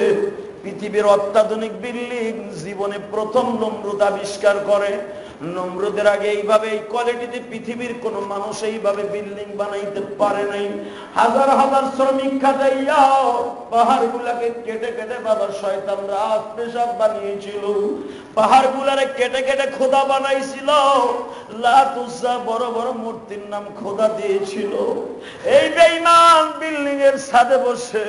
পৃথিবীর অত্যাধুনিক বিল্ডিং জীবনে প্রথম নমরুদ আবিষ্কার করে। নমরুদের আগে এইভাবে এই কোয়ালিটিতে পৃথিবীর কোন মানুষ এইভাবে বিল্ডিং বানাইতে পারে নাই। হাজার হাজার শ্রমিক খাটাইয়া পাহাড় গুলাকে কেটে কেটে বাবার শয়তান রাজপ্রাসাদ বানিয়েছিল। পাহাড় গুলারে কেটে কেটে খোদা বানাইছিল, লাত উজ্জা বড় বড় মূর্তির নাম খোদা দিয়েছিল। এই বেঈমান বিল্ডিং এর ছাদে বসে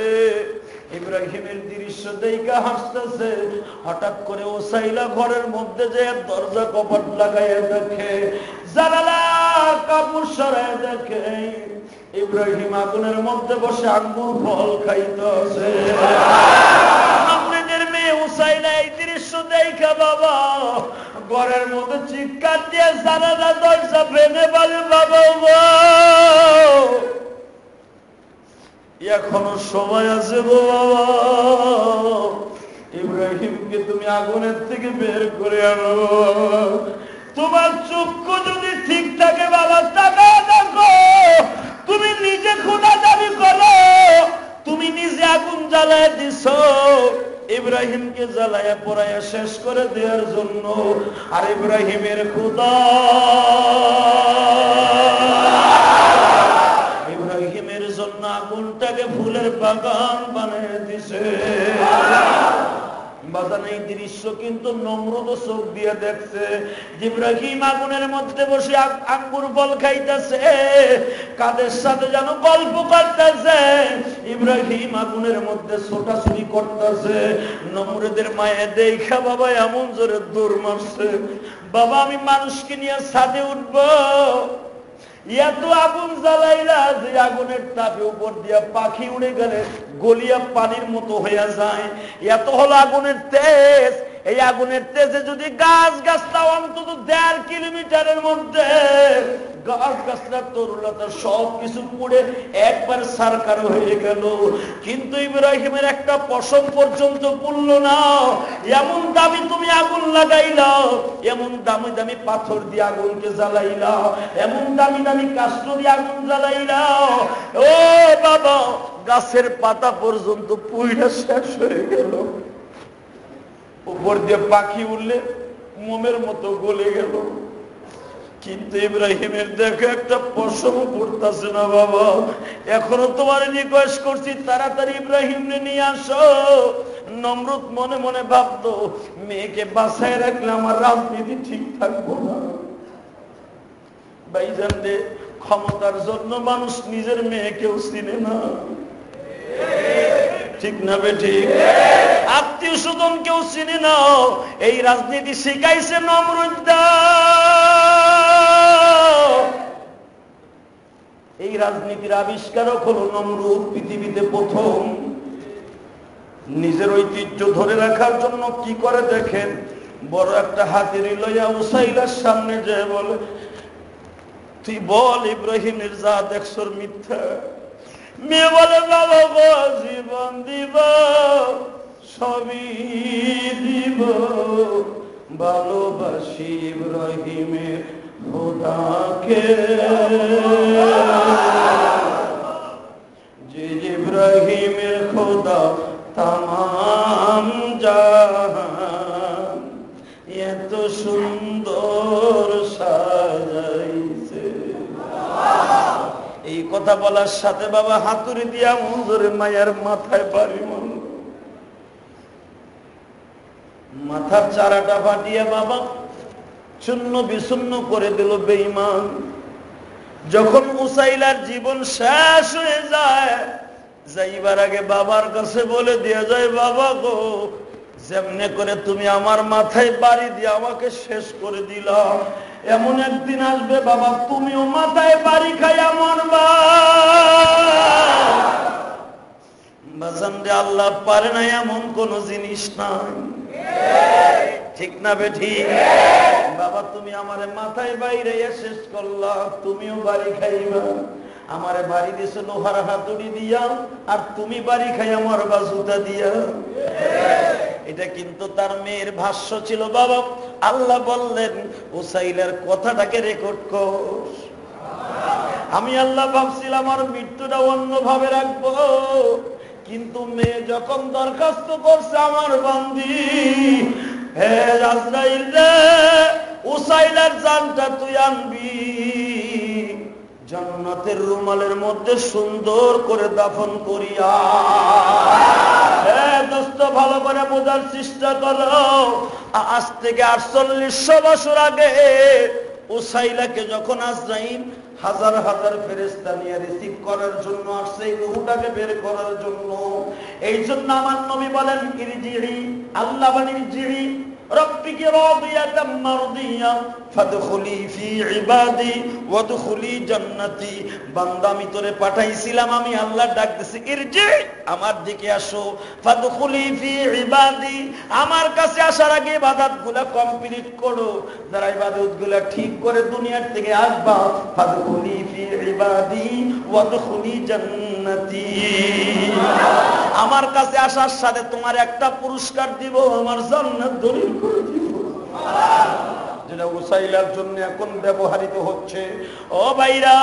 ইব্রাহিমের দৃশ্য দেখে হাসতেছে। হঠাৎ করে ওসাইলা ঘরের মধ্যে যে দরজা কপাট লাগাইয়া দেখে, জানালা কাপড় সরায় দেখে ইব্রাহিম আগুনের মধ্যে বসে আঙ্গুর ফল খাইতেছে। আপনাদের মেয়ে ওসাইলা এই দৃশ্য দেখে বাবা ঘরের মধ্যে চিৎকার দিয়ে জানালা দরজা ভেঙে বলে বাবা এখনো সময় আছে গো বাবা, ইব্রাহিমকে তুমি আগুনের থেকে বের করে আনো। তোমার চক্ষু যদি ঠিক থাকে বাবা তাকায় দেখো, তুমি নিজে খোদা দাবি করো, তুমি নিজে আগুন জ্বালায় দিছো ইব্রাহিমকে জ্বালায়া পোড়ায়া শেষ করে দেওয়ার জন্য। আর ইব্রাহিমের খোদা ইব্রাহিমের জন্য আগুনটাকে ফুলের বাগান বানিয়ে দিছে। বাজান এই দৃশ্য কিন্তু নমরুদ চোখ দিয়ে দেখছে। ইব্রাহিম আগুনের মধ্যে বসে আঙ্গুর ফল খাইতেছে, কাদের সাথে যেন গল্প করতেছে। ইব্রাহিম আগুনের মধ্যে ছোটাছুটি করতেছে। নমরুদের মায়ে দেখা বাবা এমন জোরে দৌড় মারছে, বাবা আমি মানুষকে নিয়ে ছাদে উঠবো, এত আগুন জ্বালাইলা যে আগুনের তাপে উপর দিয়া পাখি উড়ে গেলে গলিয়া পানির মতো হইয়া যায়। এত হলো আগুনের তেজ। এই আগুনের তেজে যদি গাছ গাছটা অন্তত 1.5 কিলোমিটারের মধ্যে গাছ গাছটা তরুলতা সবকিছু পুড়ে একবার সারকার হয়ে গেল, কিন্তু ইব্রাহিমের একটা পশম পর্যন্ত পুড়ল না। এমন দামি তুমি আগুন লাগাইলা, এমন দামি দামি পাথর দিয়ে আগুনকে জ্বালাইলা, এমন দামি দামি কাষ্ঠ দিয়ে আগুন জ্বালাইলা। ও বাবা, গাছের পাতা পর্যন্ত পুড়ে শেষ হয়ে গেল। উপর দিয়ে পাখি উঠলে মোমের মতো গলে গেল, কিন্তু ইব্রাহিমের দেখে একটা পশম পড়তেছে না। বাবা এখনো তোমার রিকোয়েস্ট করছি তাড়াতাড়ি ইব্রাহিমকে নিয়ে আসো। নমরুদ মনে মনে ভাবতো মেয়েকে বাসায় রাখলে আমার রাজনীতি ঠিক থাকবো না। ভাইজান রে, ক্ষমতার জন্য মানুষ নিজের মেয়েকেও চিনে না, ঠিক না বেঠিক? আত্মীয় স্বজন কেউ চিনে না। এই রাজনীতি শিখাইছে নমরুদ। এই রাজনীতির আবিষ্কারক হলো নমরুদ, পৃথিবীতে প্রথম। নিজের ঐতিহ্য ধরে রাখার জন্য কি করে দেখেন, বড় একটা হাতিরি লইয়া উসাইলার সামনে যে বলে, তুই বল ইব্রাহিমের যা দেখছর মিথ্যা। মেয়ে বলে, বাবা গো জীবন দিব, সবই দিব, ভালোবাসি ইব্রাহিমের খোদাকে, যে ইব্রাহিমের খোদা তামাম জাহান এত সুন্দর সাজাইছে। এই কথা বলার সাথে বাবা হাতুড়ি দিয়া মঞ্জুরে মায়ের মাথায় বাড়ি মারল, মাথার চারাটা ফাটিয়ে বাবা চূন্য বিচূর্ণ করে দিল বেঈমান। যখন উসাইলার জীবন শেষ হয়ে যায়, যাইবার আগে বাবার কাছে বলে দিয়ে যায়, বাবা গো যেমনে করে তুমি আমার মাথায় বাড়ি দিয়ে আমাকে শেষ করে দিলা, এমন একদিন আসবে বাবা তুমিও মাথায় বাড়ি খাইয়া মরবা। বাজান রে, আল্লাহ পারে না এমন কোন জিনিস নাই, ঠিক না বেঠিক? বাবা তুমি আমারে মাথায় বাইরে শেষ করলা, তুমিও বাড়ি খাইবা। আমারে বাড়ি দিয়েছে লোহার হাতুড়ি দিয়া, আর তুমি বাড়ি খাই আমার বাজুতা দিয়া। এটা কিন্তু তার মেয়ের ভাষ্য ছিল। বাবা আল্লাহ বললেন উসাইলের কথাটাকে রেকর্ড কর। আমি আল্লাহ ভাবছিলাম আমার মৃত্যুটা অন্যভাবে রাখবো, কিন্তু মেয়ে যখন দরখাস্ত করছে আমার বান্দি, হে আজরাইল রে, উসাইলের জানটা তুই আনবি, জান্নাতের রুমালের মধ্যে সুন্দর করে দাফন করিয়া। দোস্ত ভালো করে বোঝার চেষ্টা করো, আজ থেকে 4800 বছর আগে উসাইলাকে যখন আজরাইল হাজার হাজার ফেরেশতা নিয়ে রিসিভ করার জন্য আসছে, এই রূহটাকে বের করার জন্য। এই জন্য আমার নবী বলেন ইরজিই, আল্লাহ বলেন ইরজিই রব্বিকি রাদিয়াতাম মারদিয়া ফাদখুলি ফি ইবাদি ওয়াদখুলি জান্নাতি। বান্দা আমি তোরে পাঠাইছিলাম, আমি আল্লাহ ডাক দিছি ইরজি, আমার দিকে আসো। ফাদখুলি ফি ইবাদি, আমার কাছে আসার আগে ইবাদতগুলো কমপ্লিট করো। যারা ইবাদতগুলো ঠিক করে দুনিয়ার থেকে আসবা, ফাদখুলি ফি ইবাদি ওয়াদখুলি জান্নাতি, আমার কাছে আসার সাথে তোমার একটা পুরস্কার দিব, আমার জান্নাত দলিল করে দিব। যেটা উসাইলার জন্য এখন ব্যবহৃত হচ্ছে। ও ভাইরা,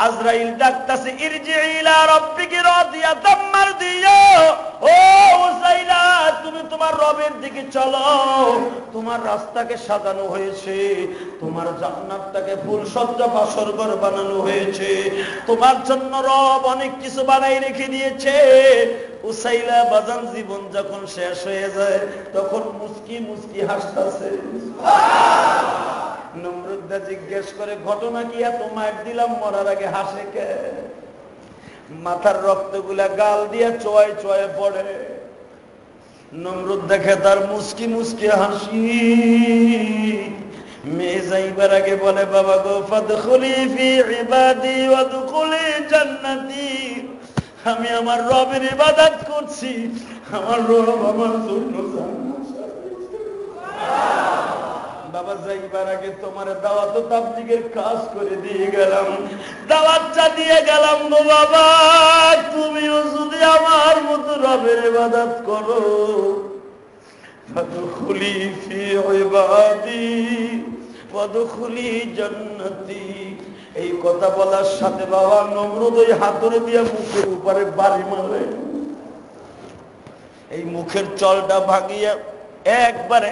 আজরাইল ডাকতাছে, ইরজি ইলা রাব্বিকি রাদিয়াতাম মারদিয়া। ও উসাইলা, তুমি তোমার রবের দিকে চলো। তোমার রাস্তাকে সাজানো হয়েছে, তোমার জান্নাতটাকে ফুলসজ্জা বাসরঘর বানানো হয়েছে, তোমার জন্য রব অনেক কিছু বানাই রেখে দিয়েছে। উসাইলা বাজান জীবন যখন শেষ হয়ে যায় তখন মুস্কি মুস্কি হাসতেছে। নমরুদ্দা জিজ্ঞেস করে, ঘটনা কি? এত মার দিলাম, মরার আগে হাসে কে? মাথার রক্তগুলা গাল দিয়ে চোয়ায় চোয়ায় পড়ে। নমরুদ দেখে তার মুস্কি মুস্কি হাসি। মেয়ে যাইবার আগে বলে, বাবা গো, ফাদখুলি ফি ইবাদি ওয়াদখুলি জান্নাতি। আমি আমার রবের ইবাদত করছি, আমার রব আমার জন্য বাবা যাইবার আগে তোমার দাওয়াত তাবলীগের কাজ করে দিয়ে গেলাম, দাওয়াতটা দিয়ে গেলাম গো বাবা, তুমিও যদি আমার মতো রবের ইবাদত করো। ফাদখুলি ফি ইবাদি ওয়াদখুলি জান্নাতি। এই কথা বলার সাথে বাবা নমরুদ ওই হাতুড়ি দিয়ে মুখের উপরে বাড়ি মারে। এই মুখের চলটা ভাঙিয়ে একবারে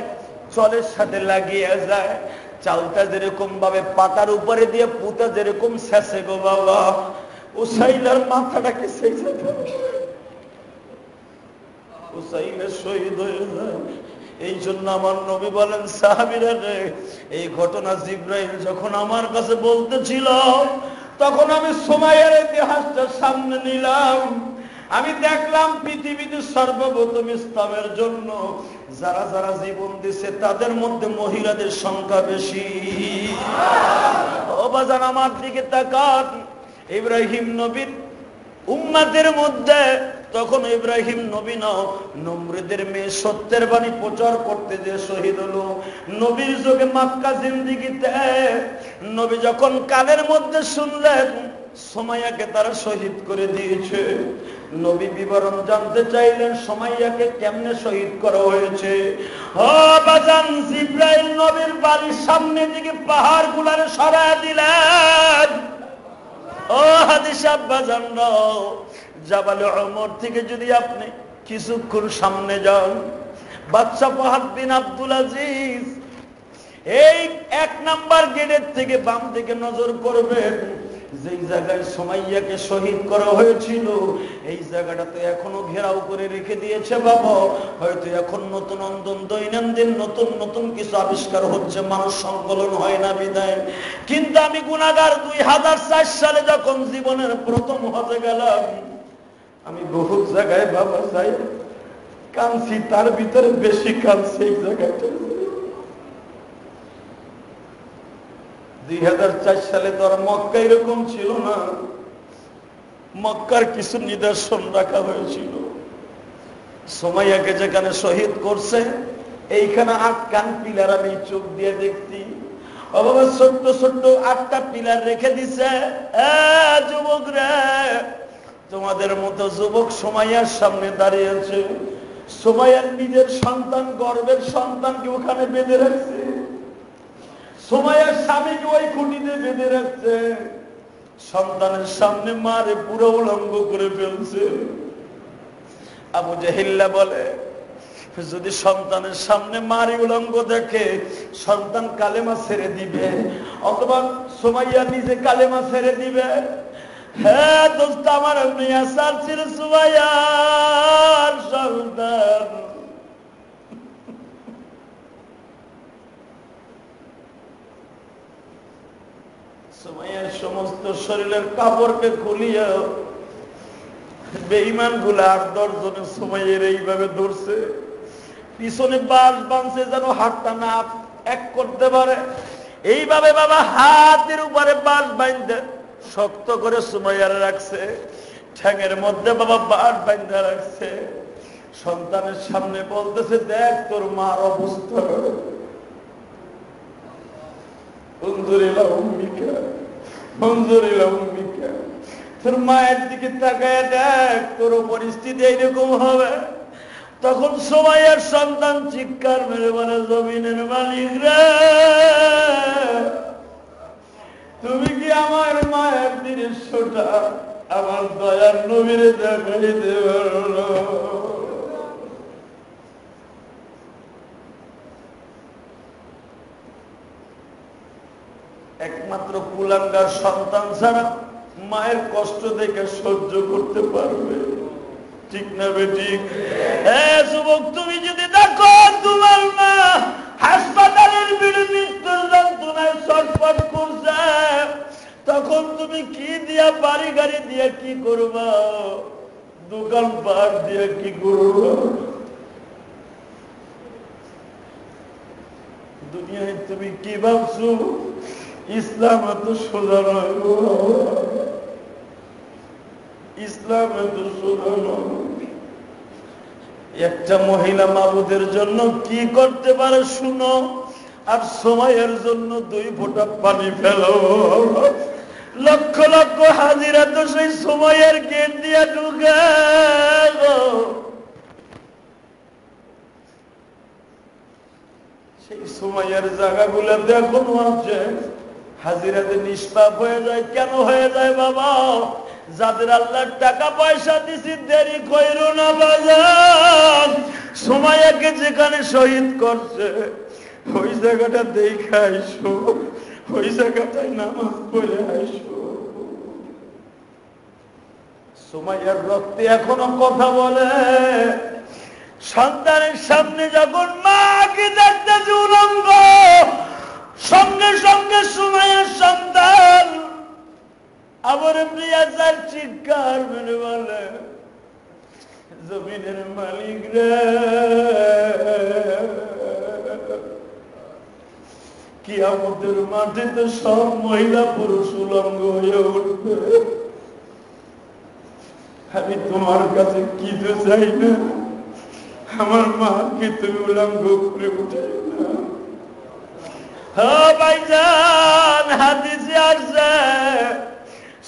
চলের সাথে লাগিয়ে যায়। চালটা যেরকম ভাবে পাতার উপরে দিয়ে পুঁতে যেরকম শেষে গো বাবা, উসাইলার মাথাটাকে সেই উসাইলের শহীদ হয়ে যায়। এই জন্য আমার নবী বলেন, সাহাবীরা রে, এই ঘটনা জিবরাইল যখন আমার কাছে বলতেছিল তখন আমি সুমাইয়ার ইতিহাসটা সামনে নিলাম। আমি দেখলাম পৃথিবীতে সর্বপ্রথম ইসলামের জন্য যারা যারা জীবন দিছে তাদের মধ্যে মহিলাদের সংখ্যা বেশি। ও বাজান আমার দিকে তাকান, ইব্রাহিম নবীর উম্মতের মধ্যে তখন ইব্রাহিম নবী নাও, নমরুদের মেয়ে সত্যের বাণী প্রচার করতে যে শহীদ হলো। নবীর যুগে মক্কা জিন্দেগিতে নবী যখন কানের মধ্যে শুনলেন সুমাইয়াকে তারা শহীদ করে দিয়েছে, নবী বিবরণ জানতে চাইলেন সুমাইয়াকে কেমনে শহীদ করা হয়েছে। ও বাজান, জিবরাইল নবীর বাড়ির সামনে দিকে পাহাড় গুলারে সরায় দিলেন। ও হাদিস আব্বাজান, জাবালে ওমর থেকে যদি আপনি কিছুক্ষণ সামনে যান, বাদশা ফাহাদ বিন আব্দুল আজিজ এই 1 নাম্বার গেটের থেকে বাম দিকে নজর করবেন, যেই জায়গায় সুমাইয়াকে শহীদ করা হয়েছিল এই জায়গাটা তো এখনো ঘেরাও করে রেখে দিয়েছে বাবা। হয়তো এখন নতুন দৈনন্দিন নতুন নতুন কিছু আবিষ্কার হচ্ছে, মানুষ সংকলন হয় না বিদায়। কিন্তু আমি গুনাহগার 2004 সালে যখন জীবনের প্রথম হজে গেলাম, আমি বহু জায়গায় বাবা যাই কাঁদছি, তার ভিতরে বেশি কাঁদছি এই জায়গাটা। 2004 সালে তো আর মক্কা এরকম ছিল না, মক্কার কিছু নিদর্শন রাখা হয়েছিল। সুমাইয়াকে যেখানে শহীদ করছে এইখানে 8 কান পিলার আমি চোখ দিয়ে দেখছি। বাবা ছোট্ট ছোট্ট 8টা পিলার রেখে দিছে। যুবক রে, তোমাদের মতো যুবক সুমাইয়ার সামনে দাঁড়িয়ে আছে। সুমাইয়ার নিজের সন্তান, গর্ভের সন্তানকে ওখানে বেঁধে রাখছে, সুমাইয়ার স্বামীকে ওই খুঁটিতে বেঁধে রাখছে, সন্তানের সামনে মারে পুরো উলঙ্গ করে ফেলছে। আবু জাহিল্লা বলে, যদি সন্তানের সামনে মারি উলঙ্গ দেখে সন্তান কালেমা ছেড়ে দিবে, অথবা সুমাইয়া নিজে কালেমা ছেড়ে দিবে। হ্যাঁ দোস্ত আমার, আপনি আসার ছিল সুমাইয়ার সন্তান। সুমাইয়ার সমস্ত শরীরের কাপড়কে খুলিয়ে বেঈমান গুলা 8-10 জনের সুমাইয়ার এইভাবে ধরছে, পিছনে বাঁশ বাঁধছে যেন হাতটা না এক করতে পারে। এইভাবে বাবা হাতের উপরে বাঁশ বাঁধতে শক্ত করে সুমাইয়ার রাখছে, ঠ্যাঙের মধ্যে বাবা বাঁশ বাঁধতে রাখছে। সন্তানের সামনে বলতেছে, দেখ তোর মার অবস্থা, তোর মায়ের দিকে তাকায় দেখ, তোর পরিস্থিতি এইরকম হবে। তখন সুমাইয়ার সন্তান চিৎকার মেরে বলে, জমিনের মালিক রে, তুমি কি আমার মায়ের দৃশ্যটা আমার দয়ার নবীরে দেখাইতে পারো না? একমাত্র কুলাঙ্গার সন্তান ছাড়া মায়ের কষ্ট দেখে সহ্য করতে পারবে, ঠিক না বেঠিক? যুবক, তুমি যদি দেখো তোমার মা হাসপাতালের মৃত্যুর যন্ত্রণায় ছটফট করছে, তখন তুমি কি দিয়া, বাড়ি গাড়ি দিয়ে কি করবা, দোকান পাট দিয়ে কি করবা? দুনিয়ায় তুমি কি ভাবছো? ইসলাম এত সোজা নয়, ইসলাম এত সোজা নয়। একটা মহিলা মাবুদের জন্য কি করতে পারে শুনো, আর সময়ের জন্য 2 ফোঁটা পানি ফেলো। লক্ষ লক্ষ হাজিরা তো সেই সময়ের গেট দিয়ে ঢুকে, সেই সময়ের জায়গাগুলোতে এখনো আছে, হাজিরাতে নিষ্পাপ হয়ে যায়। কেন হয়ে যায় বাবা? যাদের আল্লাহর টাকা পয়সা দিছি দেরি কইরো না বাজার। সময়কে যেখানে শহীদ করছে ওই জায়গাটা দেখে আইসো, ওই জায়গাটায় নামাজ পড়ে আইসো। সময়ের রক্তে এখনো কথা বলে। সন্তানের সামনে যখন মাকে দেখতেছে উলঙ্গ, সঙ্গে সঙ্গে সময়ের সন্তান আবার প্রিয়াচার চিৎকার মেরে বলে, জমিনের মালিক রে, কিয়ামতের মাঠে তো সব মহিলা পুরুষ উলঙ্গ হয়ে উঠবে। আমি তোমার কাছে কিছু চাই না, আমার মাকে তুমি উলঙ্গ করে উঠে না। ভাইজান, হাদিসে আসছে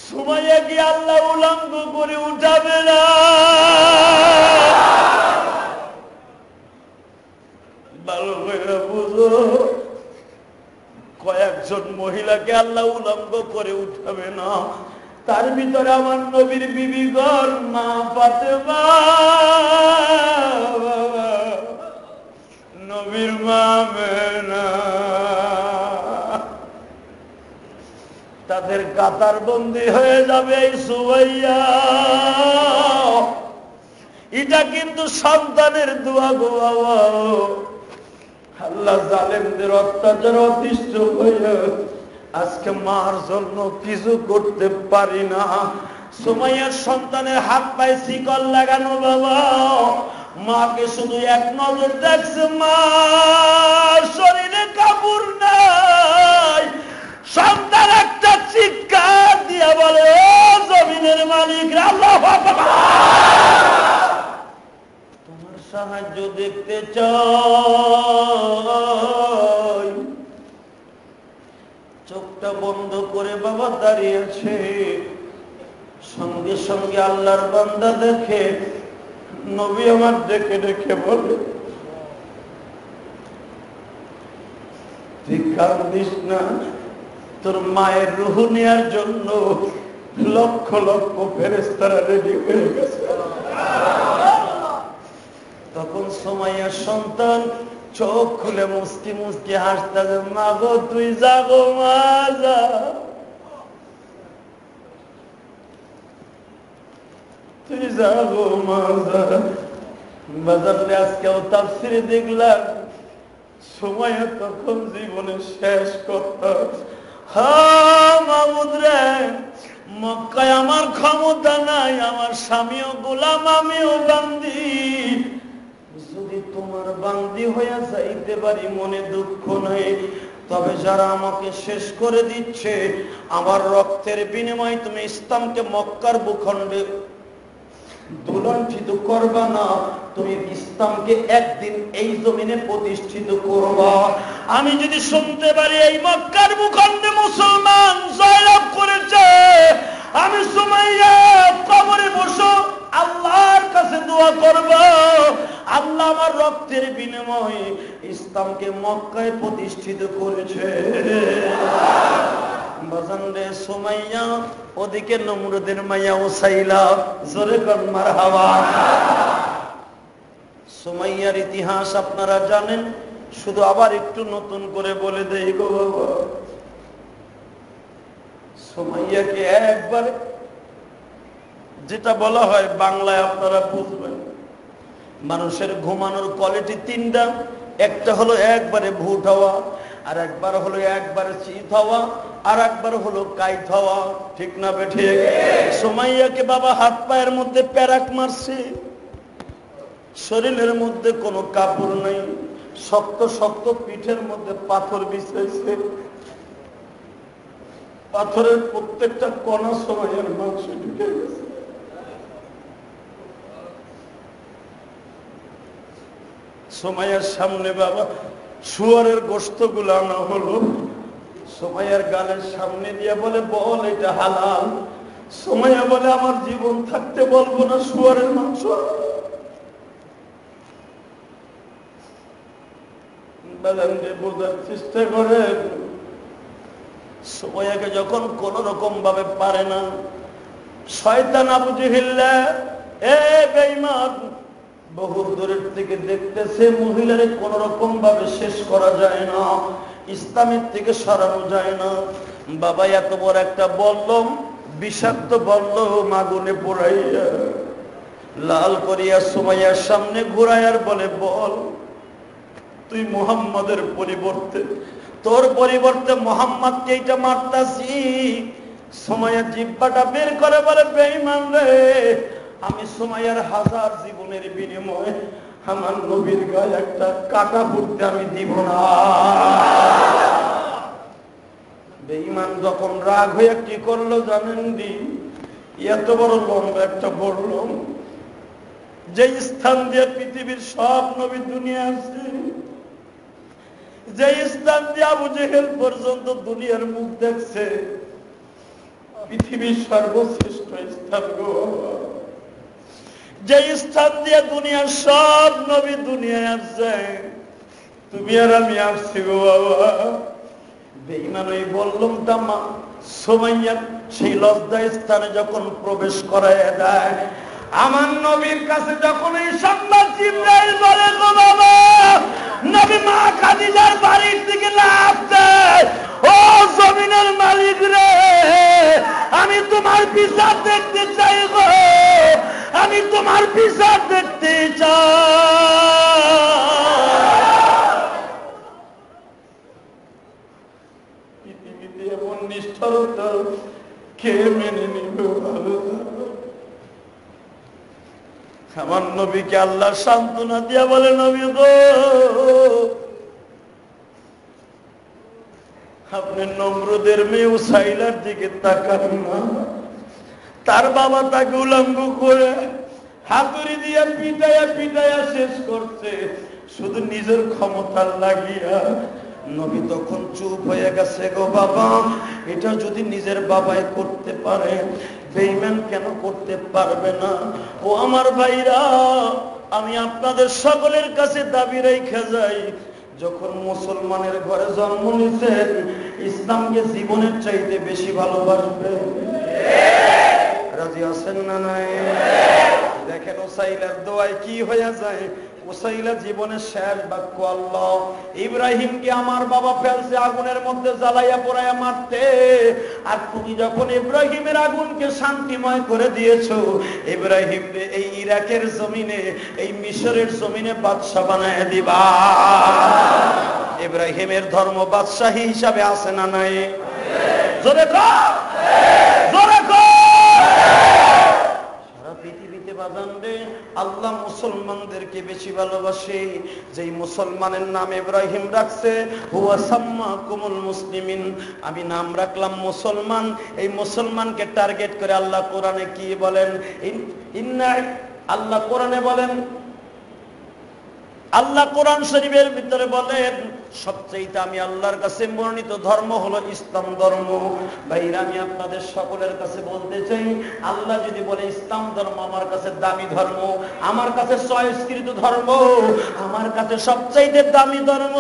সময়ে কি আল্লাহ উলঙ্গ করে উঠাবে না? ভালো করে বুঝো, কয়েকজন মহিলাকে আল্লাহ উলঙ্গ করে উঠাবে না, তার ভিতরে আমার নবীর বিবিগণ মা ফাতেমা, নবীর মা মেনা, তাদের কাতার বন্দী হয়ে যাবে এই সুমাইয়া। এটা কিন্তু সন্তানের দোয়া গো বাবা। আল্লাহ জালেমদের অত্যাচার অতিষ্ঠ হয়ে আজকে মার জন্য কিছু করতে পারি না। সুমাইয়ার সন্তানের হাত পায়ে শিকল লাগানো বাবা, মাকে শুধু এক নজর দেখছে, মা শরীরে কাপড় নাই। সন্তান একটা চিৎকার দিয়া বলে, ও জমিনের মালিক আল্লাহ, তোমার সাহায্য দেখতে চাই। চোখটা বন্ধ করে বাবা দাঁড়িয়েছে, সঙ্গে সঙ্গে আল্লাহর বান্দা দেখে নবী আমার ডেকে ডেকে বলে, তুই কাঁদিস না, তোর মায়ের রূহ নেয়ার জন্য লক্ষ লক্ষ ফেরেশতারা রেডি হয়ে গেছে। তখন সুমাইয়ার সন্তান চোখ খুলে মুস্কি মুস্কি হাসতে, মা গো তুই যাগো, মা যা, তুই যাগো মা যা। বাজারে আজকেও তাফসীরে দেখলাম সুমাইয়া তখন জীবনের শেষ কথা, হ্যাঁ মাবুদ রে, মক্কায় আমার ক্ষমতা নাই, আমার স্বামীও গোলাম, আমিও বান্দি। যদি তোমার বান্দি হইয়া যাইতে পারি মনে দুঃখ নাই, তবে যারা আমাকে শেষ করে দিচ্ছে আমার রক্তের বিনিময়ে তুমি ইসলামকে মক্কার ভূখণ্ডে দুলণ্ঠিত করবা না, তুমি ইসলামকে একদিন এই জমিনে প্রতিষ্ঠিত করবা। আমি যদি শুনতে পারি এই মক্কার ভূখণ্ডে মুসলমান জয়লাভ করেছে, আমি সুমাইয়া কবরে বসে আল্লাহর কাছে দোয়া করব, আল্লাহ আমার রক্তের বিনিময়ে ইসলামকে মক্কায় প্রতিষ্ঠিত করেছে। বাজান রে সুমাইয়া, ওদিকে নমরুদের মাইয়া উসাইলা, জোরে কোন মারহাবা। সুমাইয়ার ইতিহাস আপনারা জানেন, শুধু আবার একটু নতুন করে বলে দেই গো বাবা। সুমাইয়াকে একবার, যেটা বলা হয় বাংলায় আপনারা বুঝবেন, মানুষের ঘুমানোর কোয়ালিটি তিনটা। একটা হলো একবারে ভূত হওয়া, আর একবার হলো একবারে চিত হওয়া, আর একবার হলো কাইত হওয়া। ঠিক না বেঠে? সুমাইয়াকে বাবা হাত পায়ের মধ্যে প্যারাক মারছে, শরীরের মধ্যে কোনো কাপড় নেই, শক্ত শক্ত পিঠের মধ্যে পাথর বিছাইছে, পাথরের প্রত্যেকটা কণা সুমাইয়ার মাংস ঢুকে গেছে। সুমাইয়ার সামনে বাবা শুয়ারের গোশত গুলো আনা হলো, সুমাইয়ার গালের সামনে দিয়ে বলে, বল এটা হালাল। সুমাইয়া বলে, আমার জীবন থাকতে বলবো না শুয়ারের মাংস। বোঝার চেষ্টা করে। সুমাইয়াকে যখন কোন রকম ভাবে পারে না, শয়তান আবু জেহেল এ বেঈমান বহু দূরের থেকে দেখতেছে, মহিলারে কোন রকম ভাবে শেষ করা যায় না, ইসলামের থেকে সরানো যায় না। বাবা এত বড় একটা বললম, বিষাক্ত বললম আগুনে পোড়াইয়া লাল করিয়া সুমাইয়ার সামনে ঘুরাইয়ার বলে, বল তুই মুহাম্মাদের পরিবর্তে, তোর পরিবর্তে মুহাম্মাদকে এইটা মারতাছি। সুমাইয়া জিহ্বাটা বের করে বলে, বেঈমান রে, আমি সুমাইয়ার হাজার জীবনের বিনিময়ে আমার নবীর গায়ে একটা কাটা ফুটতে আমি দিব না। বেঈমান যখন রাগ হয়ে কি করলো জানেন দি? এত বড় লম্বা একটা বললাম, যে স্থান দিয়ে পৃথিবীর সব নবী দুনিয়া আছে, যে স্থান দিয়ে আবু জেহেল পর্যন্ত দুনিয়ার মুখ দেখছে, পৃথিবীর সর্বশ্রেষ্ঠ স্থান গো, যে স্থান দিয়ে দুনিয়ার সব নবী দুনিয়ায় আসছে, তুমি আর আমি আসছি গো বাবা। বেঈমান ওই বললাম তামা সুমাইয়া সেই লজ্জা স্থানে যখন প্রবেশ করায় দেয়, আমার নবীর কাছে যখন এই সংবাদ জিবরাইল বলে, গো বাবা, নবী মা খাদিজার বাড়ির দিকে লাফ দেয়, ও জমিনের মালিক রে, আমি তোমার বিচার দেখতে চাই গো, আমি তোমার বিচার দেখতে চাই। পৃথিবীতে এমন নিষ্ঠুরতা কে মেনে নিবে? আমার নবীকে আল্লাহ সান্ত্বনা দিয়া বলে, নবী গো, আপনি নমরুদের মেয়ে উসাইলার দিকে তাকান না, তার বাবা তাকে উলঙ্গ করে হাতুড়ি দিয়ে পিটাইয়া পিটাইয়া শেষ করছে, শুধু নিজের ক্ষমতার লাগিয়া। নবী তখন চুপ হয়ে গেছে, গো বাবা, এটা যদি নিজের বাবাই করতে পারে, বেঈমান কেন করতে পারবে না? ও আমার ভাইরা, আমি আপনাদের সকলের কাছে দাবি রেখে যাই, যখন মুসলমানের ঘরে জন্ম নিছেন, ইসলামকে জীবনের চাইতে বেশি ভালোবাসবে। রাজি আছেন না নাই? দেখেন উসাইলার দোয়ায় কি হয়ে যায়। উসাইলা জীবনের শেষ বাক্য, আল্লাহ, ইব্রাহিমকে আমার বাবা ফেলছে আগুনের মধ্যে জ্বালাইয়া পোড়াইয়া মারতে, আর তুমি যখন ইব্রাহিমের আগুনকে শান্তিময় করে দিয়েছো, ইব্রাহিম এই ইরাকের জমিনে, এই মিশরের জমিনে বাদশা বানায় দিবা। ইব্রাহিমের ধর্ম বাদশাহী হিসাবে আছে না নাই? জোরে কর, জোরে কর। সারা পৃথিবীতে বাজান রে, আল্লাহ মুসলমানদেরকে বেশি ভালোবাসে। যেই মুসলমানের নাম ইব্রাহিম রাখছে, হুয়া সাম্মাকুমুল মুসলিমিন, আমি নাম রাখলাম মুসলমান। এই মুসলমানকে টার্গেট করে আল্লাহ কোরআনে কি বলেন? ইন্না, আল্লাহ কোরআনে বলেন, আল্লাহ কোরআন শরীফের ভিতরে বলেন সবচেয়ে আমি আল্লাহর কাছে মনোনীত ধর্ম হলো ইসলাম ধর্ম। ভাইরা আমি আপনাদের সকলের কাছে বলতে চাই, আল্লাহ যদি বলে ইসলাম ধর্ম আমার কাছে দামি ধর্ম, আমার কাছে চয়েসকৃত ধর্ম, আমার কাছে সবচেয়ে দামি ধর্ম,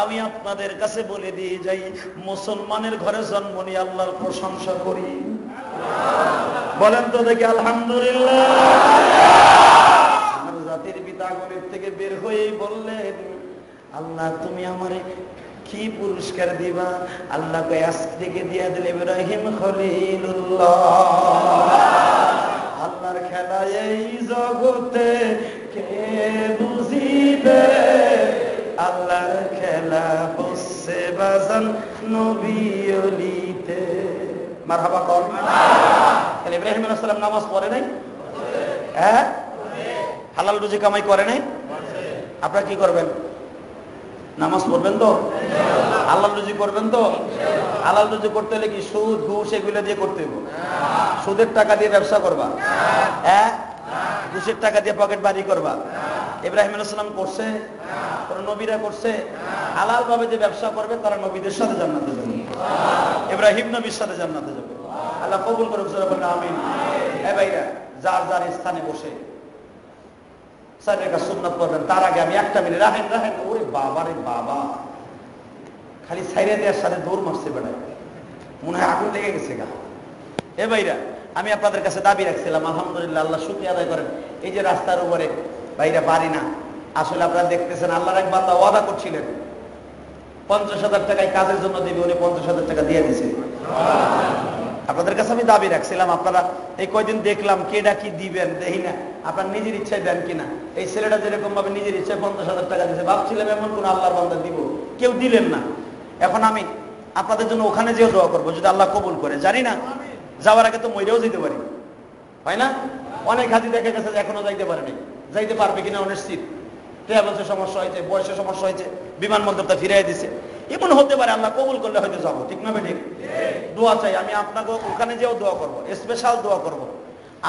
আমি আপনাদের কাছে বলে দিয়ে যাই মুসলমানের ঘরে জন্ম নিয়ে আল্লাহর প্রশংসা করি। বলেন তো দেখি আলহামদুলিল্লাহ। জাতির পিতা গণিত থেকে বের হয়ে বললেন আল্লাহ তুমি আমারে কি পুরস্কার দিবা? আল্লাহ আজ থেকে দিয়া দিল ইব্রাহিম খলিলুল্লাহ। আল্লাহর খেলা এই জগতে কে বুঝিবে, আল্লাহর খেলা হচ্ছে বাজান নবী ওলিতে। মারহাবা কর। তাহলে ইব্রাহিম আলাইহিস সালাম নামাজ পড়ে নাই? হ্যাঁ, হালাল রুজি কামাই করে নাই? আপনারা কি করবেন? নামাজ পড়বেন তো? হালাল রুজি করবেন তো? হালাল রুজি করতে হলে কি সুদ ঘুষ এগুলো দিয়ে করতে হবে? সুদের টাকা দিয়ে ব্যবসা করবা? হ্যাঁ, ঘুষের টাকা দিয়ে পকেট বাড়ি করবা? ইব্রাহিম আলাইহিস সালাম করছে? কোন নবীরা করছে? হালাল ভাবে যে ব্যবসা করবে তারা নবীদের সাথে জান্নাতে যাবে। ইব্রাহিম নবীর সাথে জান্নাতে যাবে। আল্লাহ কবুল করুক, জোরে বলেন আমিন। এই ভাইরা যার যার স্থানে বসে সুন্নাত করবেন, তার আগে আমি একটা মিনিট রাহেন রাহেন। ওরে বাবা রে বাবা, খালি সাইরে দেওয়ার সাথে দৌড় মারছে বেড়ায়, মনে হয় আগুন লেগে গেছে গা। এ ভাইরা আমি আপনাদের কাছে দাবি রাখছিলাম, আলহামদুলিল্লাহ আল্লাহ শুকরিয়া আদায় করেন। এই যে রাস্তার উপরে ভাইরা পারি না, আসলে আপনারা দেখতেছেন আল্লাহর এক বান্দা ওয়াদা করছিলেন 50,000 টাকায় কাজের জন্য দিবে, উনি 50,000 টাকা দিয়ে দিছে। আপনাদের কাছে আমি দাবি রাখছিলাম, আপনারা এই কয়দিন দেখলাম কেডা কি দিবেন দেখি না, আপনার নিজের ইচ্ছায় দেন কিনা। এই ছেলেটা যেরকম ভাবে নিজের ইচ্ছায় 50,000 টাকা দিয়েছে, ভাবছিলাম এমন কোন আল্লাহর বান্দা দিব, কেউ দিলেন না। এখন আমি আপনাদের জন্য ওখানে যেও দোয়া করবো, যদি আল্লাহ কবুল করে। জানি না, যাওয়ার আগে তো মইরেও যেতে পারি, হয় না? অনেক হাজি দেখা গেছে যে এখনো যাইতে পারেনি, যাইতে পারবে কিনা অনিশ্চিত। ট্রাভেলসের সমস্যা হয়েছে, বয়সের সমস্যা হয়েছে, বিমানবন্দরটা ফিরাই দিছে, এমন হতে পারে। আল্লাহ কবুল করলে হয়তো যাবো, ঠিক না বেঠিক? দোয়া চাই, আমি আপনাকে ওখানে যেও দোয়া করবো, স্পেশাল দোয়া করবো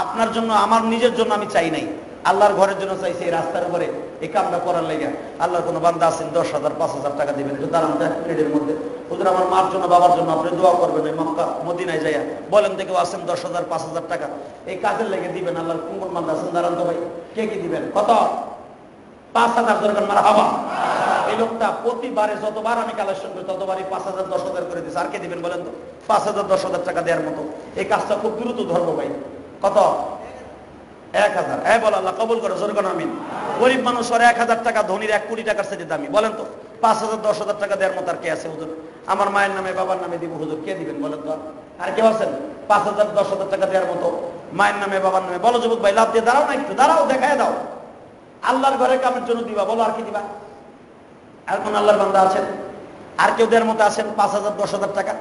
আপনার জন্য। আমার নিজের জন্য আমি চাই নাই, আল্লাহর ঘরের জন্য চাইছি। এই রাস্তার উপরে এই কামটা করার লেগে আল্লাহর কোনো বান্দা আছেন 10,000 5,000 টাকা দিবেন, দাঁড়ান প্লেটের মধ্যে, হুজুর আমার মার জন্য বাবার জন্য আপনি দোয়া করবেন। এই মক্কা মদিনায় যাইয়া বলেন থেকে আছেন 10,000 5,000 টাকা এই কাজের লেগে দিবেন। আল্লাহর কোন বান্দা আছেন? দাঁড়ান তো ভাই, কে কি দিবেন? কত? 5,000 দরকার মারহাবা। এই লোকটা প্রতিবারে যতবার আমি কালেকশন করি ততবারই 5,000 10,000 করে দিচ্ছে। আর কে দিবেন বলেন তো? 5,000 10,000 টাকা দেওয়ার মতো এই কাজটা খুব দ্রুত ধরবো ভাই। কত? 1,000। হ্যাঁ বল, আল্লাহ কবুল করে, জোরে কোন আমিন। গরিব মানুষ ওর 1,000 টাকা, ধনীর 1 কোটি টাকার সাথে দামি। বলেন তো 5,000 10,000 টাকা দেওয়ার মতো আর কে আছে? হুজুর আমার মায়ের নামে বাবার নামে দিব। হুজুর কে দিবেন বলেন তো? আর কেউ আছেন 5,000 10,000 টাকা দেওয়ার মতো মায়ের নামে বাবার নামে? বলো যুবক ভাই, লাভ দিয়ে দাঁড়াও না, একটু দাঁড়াও, দেখায় দাও। আল্লাহর ঘরে কামের জন্য দিবা, বলো আর কি দিবা? আর কোন আল্লাহর বান্দা আছেন? আর কেউ দেওয়ার মতো আছেন 5,000 10,000 টাকা?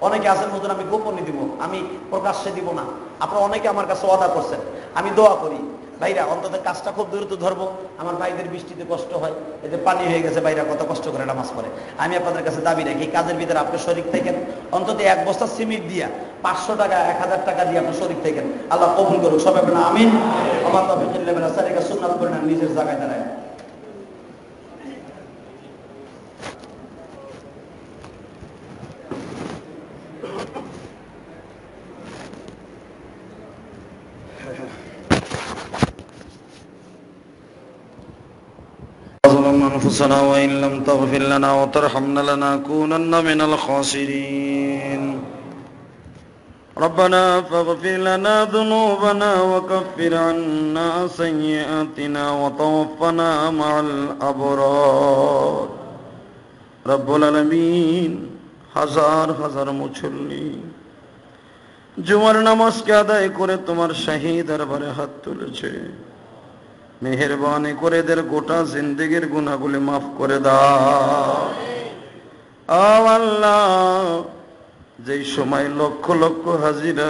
অনেকে আছেন হুজুর আমি গোপনে দিব, আমি প্রকাশ্যে দিব না। আপনারা অনেকে আমার কাছে ওয়াদা করছেন, আমি দোয়া করি। ভাইরা অন্তত কাজটা খুব দ্রুত ধরবো। আমার ভাইদের বৃষ্টিতে কষ্ট হয়, এই যে পানি হয়ে গেছে, ভাইরা কত কষ্ট করে নামাজ পড়ে। আমি আপনাদের কাছে দাবি রাখি, কাজের ভিতরে আপনি শরীক থাকেন, অন্তত 1 বস্তা সিমেন্ট দিয়া 500 টাকা 1,000 টাকা দিয়ে আপনি শরীক থাকেন। আল্লাহ কবুল করুক, সবাই বলেন আমিন। আমার তৌফিক বিল্লাহ, সারিকা সুন্নাত করে না, নিজের জায়গায় দাঁড়ায়। ظلمنا أنفسنا وإن لم تغفر لنا وترحمنا لنكونن من الخاسرين ربنا فاغفر لنا ذنوبنا وكفر عنا سيئاتنا وتوفنا مع الأبرار رب العالمين হাজার হাজার মুসল্লি জুমার নামাজকে আদায় করে তোমার শাহী দরবারে হাত তুলেছে। মেহেরবানি করে এদের গোটা জিন্দেগির গুনাহগুলি মাফ করে দাও। আল্লাহ, যেই সময় লক্ষ লক্ষ হাজিরা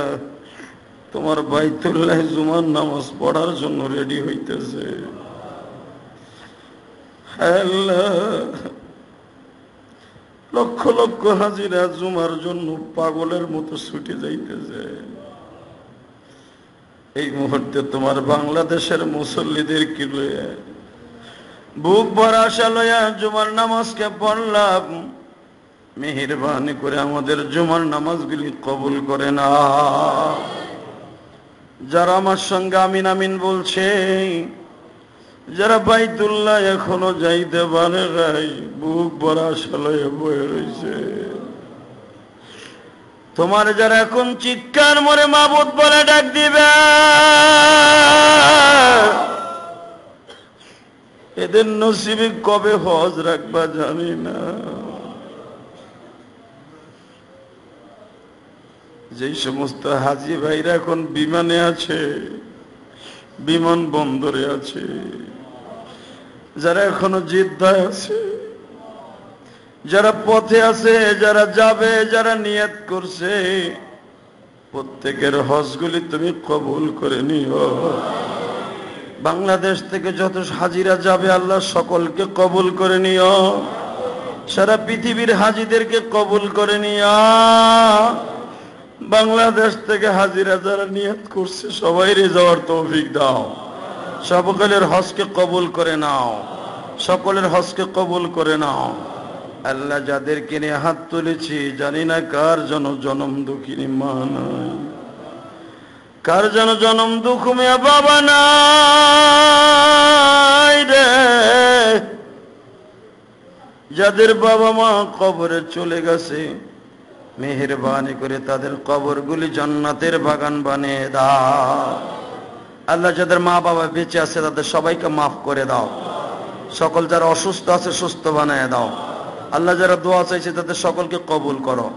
তোমার বাইতুল্লাহ জুমার নামাজ পড়ার জন্য রেডি হইতেছে, আল্লাহ লক্ষ লক্ষ হাজিরা জুমার জন্য পাগলের মতো ছুটে যাইতেছে। এই মুহূর্তে তোমার বাংলাদেশের মুসল্লিদের কি বুক ভরা আশা লইয়া জুমার নামাজকে পড়লাম, মেহেরবানি করে আমাদের জুমার নামাজগুলি কবুল করে না। যারা আমার সঙ্গে আমিন আমিন বলছে, যারা বাইতুল্লাহ এখনো যাইতে পারে নাই, বুক ভরা আশা লইয়া বয়ে রয়েছে, তোমার যারা এখন চিৎকার মরে মাবুদ বলে ডাক দিবে, এদের নসিবে কবে হজ রাখবা জানি না। যেই সমস্ত হাজি ভাইরা এখন বিমানে আছে, বিমান বন্দরে আছে, যারা এখনো জিদ্দায় আছে, যারা পথে আছে, যারা যাবে, যারা নিয়ত করছে, প্রত্যেকের হজগুলি তুমি কবুল করে নিও। বাংলাদেশ থেকে যত হাজিরা যাবে আল্লাহ সকলকে কবুল করে নিও। সারা পৃথিবীর হাজিদেরকে কবুল করে নিও। বাংলাদেশ থেকে হাজিরা যারা নিয়ত করছে সবাইরে যাওয়ার তৌফিক দাও। সকলের হজকে কবুল করে নাও, সকলের হজকে কবুল করে নাও। আল্লাহ যাদেরকে নিয়ে হাত তুলেছি, জানি না কার যেন জনম দুঃখিনী মা নাই, কার যেন জনম দুঃখ মেয়া বাবা নাই রে। যাদের বাবা মা কবরে চলে গেছে, মেহেরবানি করে তাদের কবরগুলি জান্নাতের বাগান বানিয়ে দাও। আল্লাহ যাদের মা বাবা বেঁচে আছে তাদের সবাইকে মাফ করে দাও। সকল যারা অসুস্থ আছে সুস্থ বানিয়ে দাও। আল্লাহ যারা দোয়া চাইছে তাদের সকলকে কবুল করো।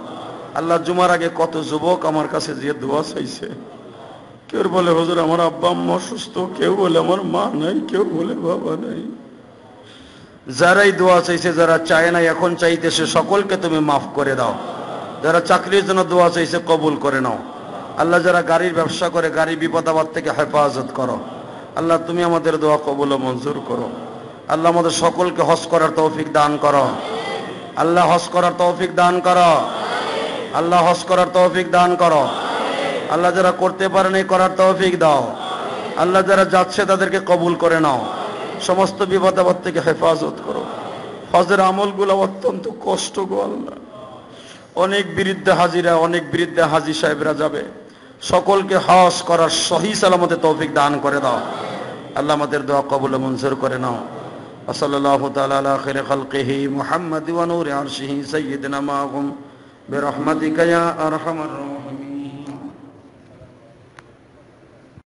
আল্লাহ জুমার আগে কত যুবক আমার কাছে যে দোয়া চাইছে, কেউ বলে হুজুর আমার আব্বা আম্মা অসুস্থ, কেউ বলে আমার মা নাই, কেউ বলে বাবা নাই। যারাই দোয়া চাইছে, যারা চায় না এখন চাইতেছে, সকলকে তুমি মাফ করে দাও। যারা চাকরির জন্য দোয়া চাইছে কবুল করে নাও। আল্লাহ যারা গাড়ির ব্যবসা করে, গাড়ির বিপদ আপদ থেকে হেফাজত করো। আল্লাহ তুমি আমাদের দোয়া কবুল ও মঞ্জুর করো। আল্লাহ আমাদের সকলকে হজ করার তৌফিক দান করো। আল্লাহ হজ করার তৌফিক দান করো। আল্লাহ হজ করার তৌফিক দান করো। আল্লাহ যারা করতে পারে নাই করার তৌফিক দাও। আল্লাহ যারা যাচ্ছে তাদেরকে কবুল করে নাও। সমস্ত বিপদ আপদ থেকে হেফাজত করো। হজের আমলগুলো অত্যন্ত কষ্ট গো আল্লাহ। অনেক বিরুদ্ধে হাজিরা, অনেক বিরুদ্ধে হাজি সাহেবরা যাবে, সকলকে হজ করার সহি সালামতে তৌফিক দান করে দাও। আল্লাহ আমাদের দোয়া কবুল ও মঞ্জুর করে নাও। সাল্লাল্লাহু তাআলা আলা খায়রি খালকিহি মুহাম্মাদি ওয়া নূরি আরশিহি সাইয়্যিদিনা মাহুম বিরহমাতিকা ইয়া আরহামার রাহিমিন।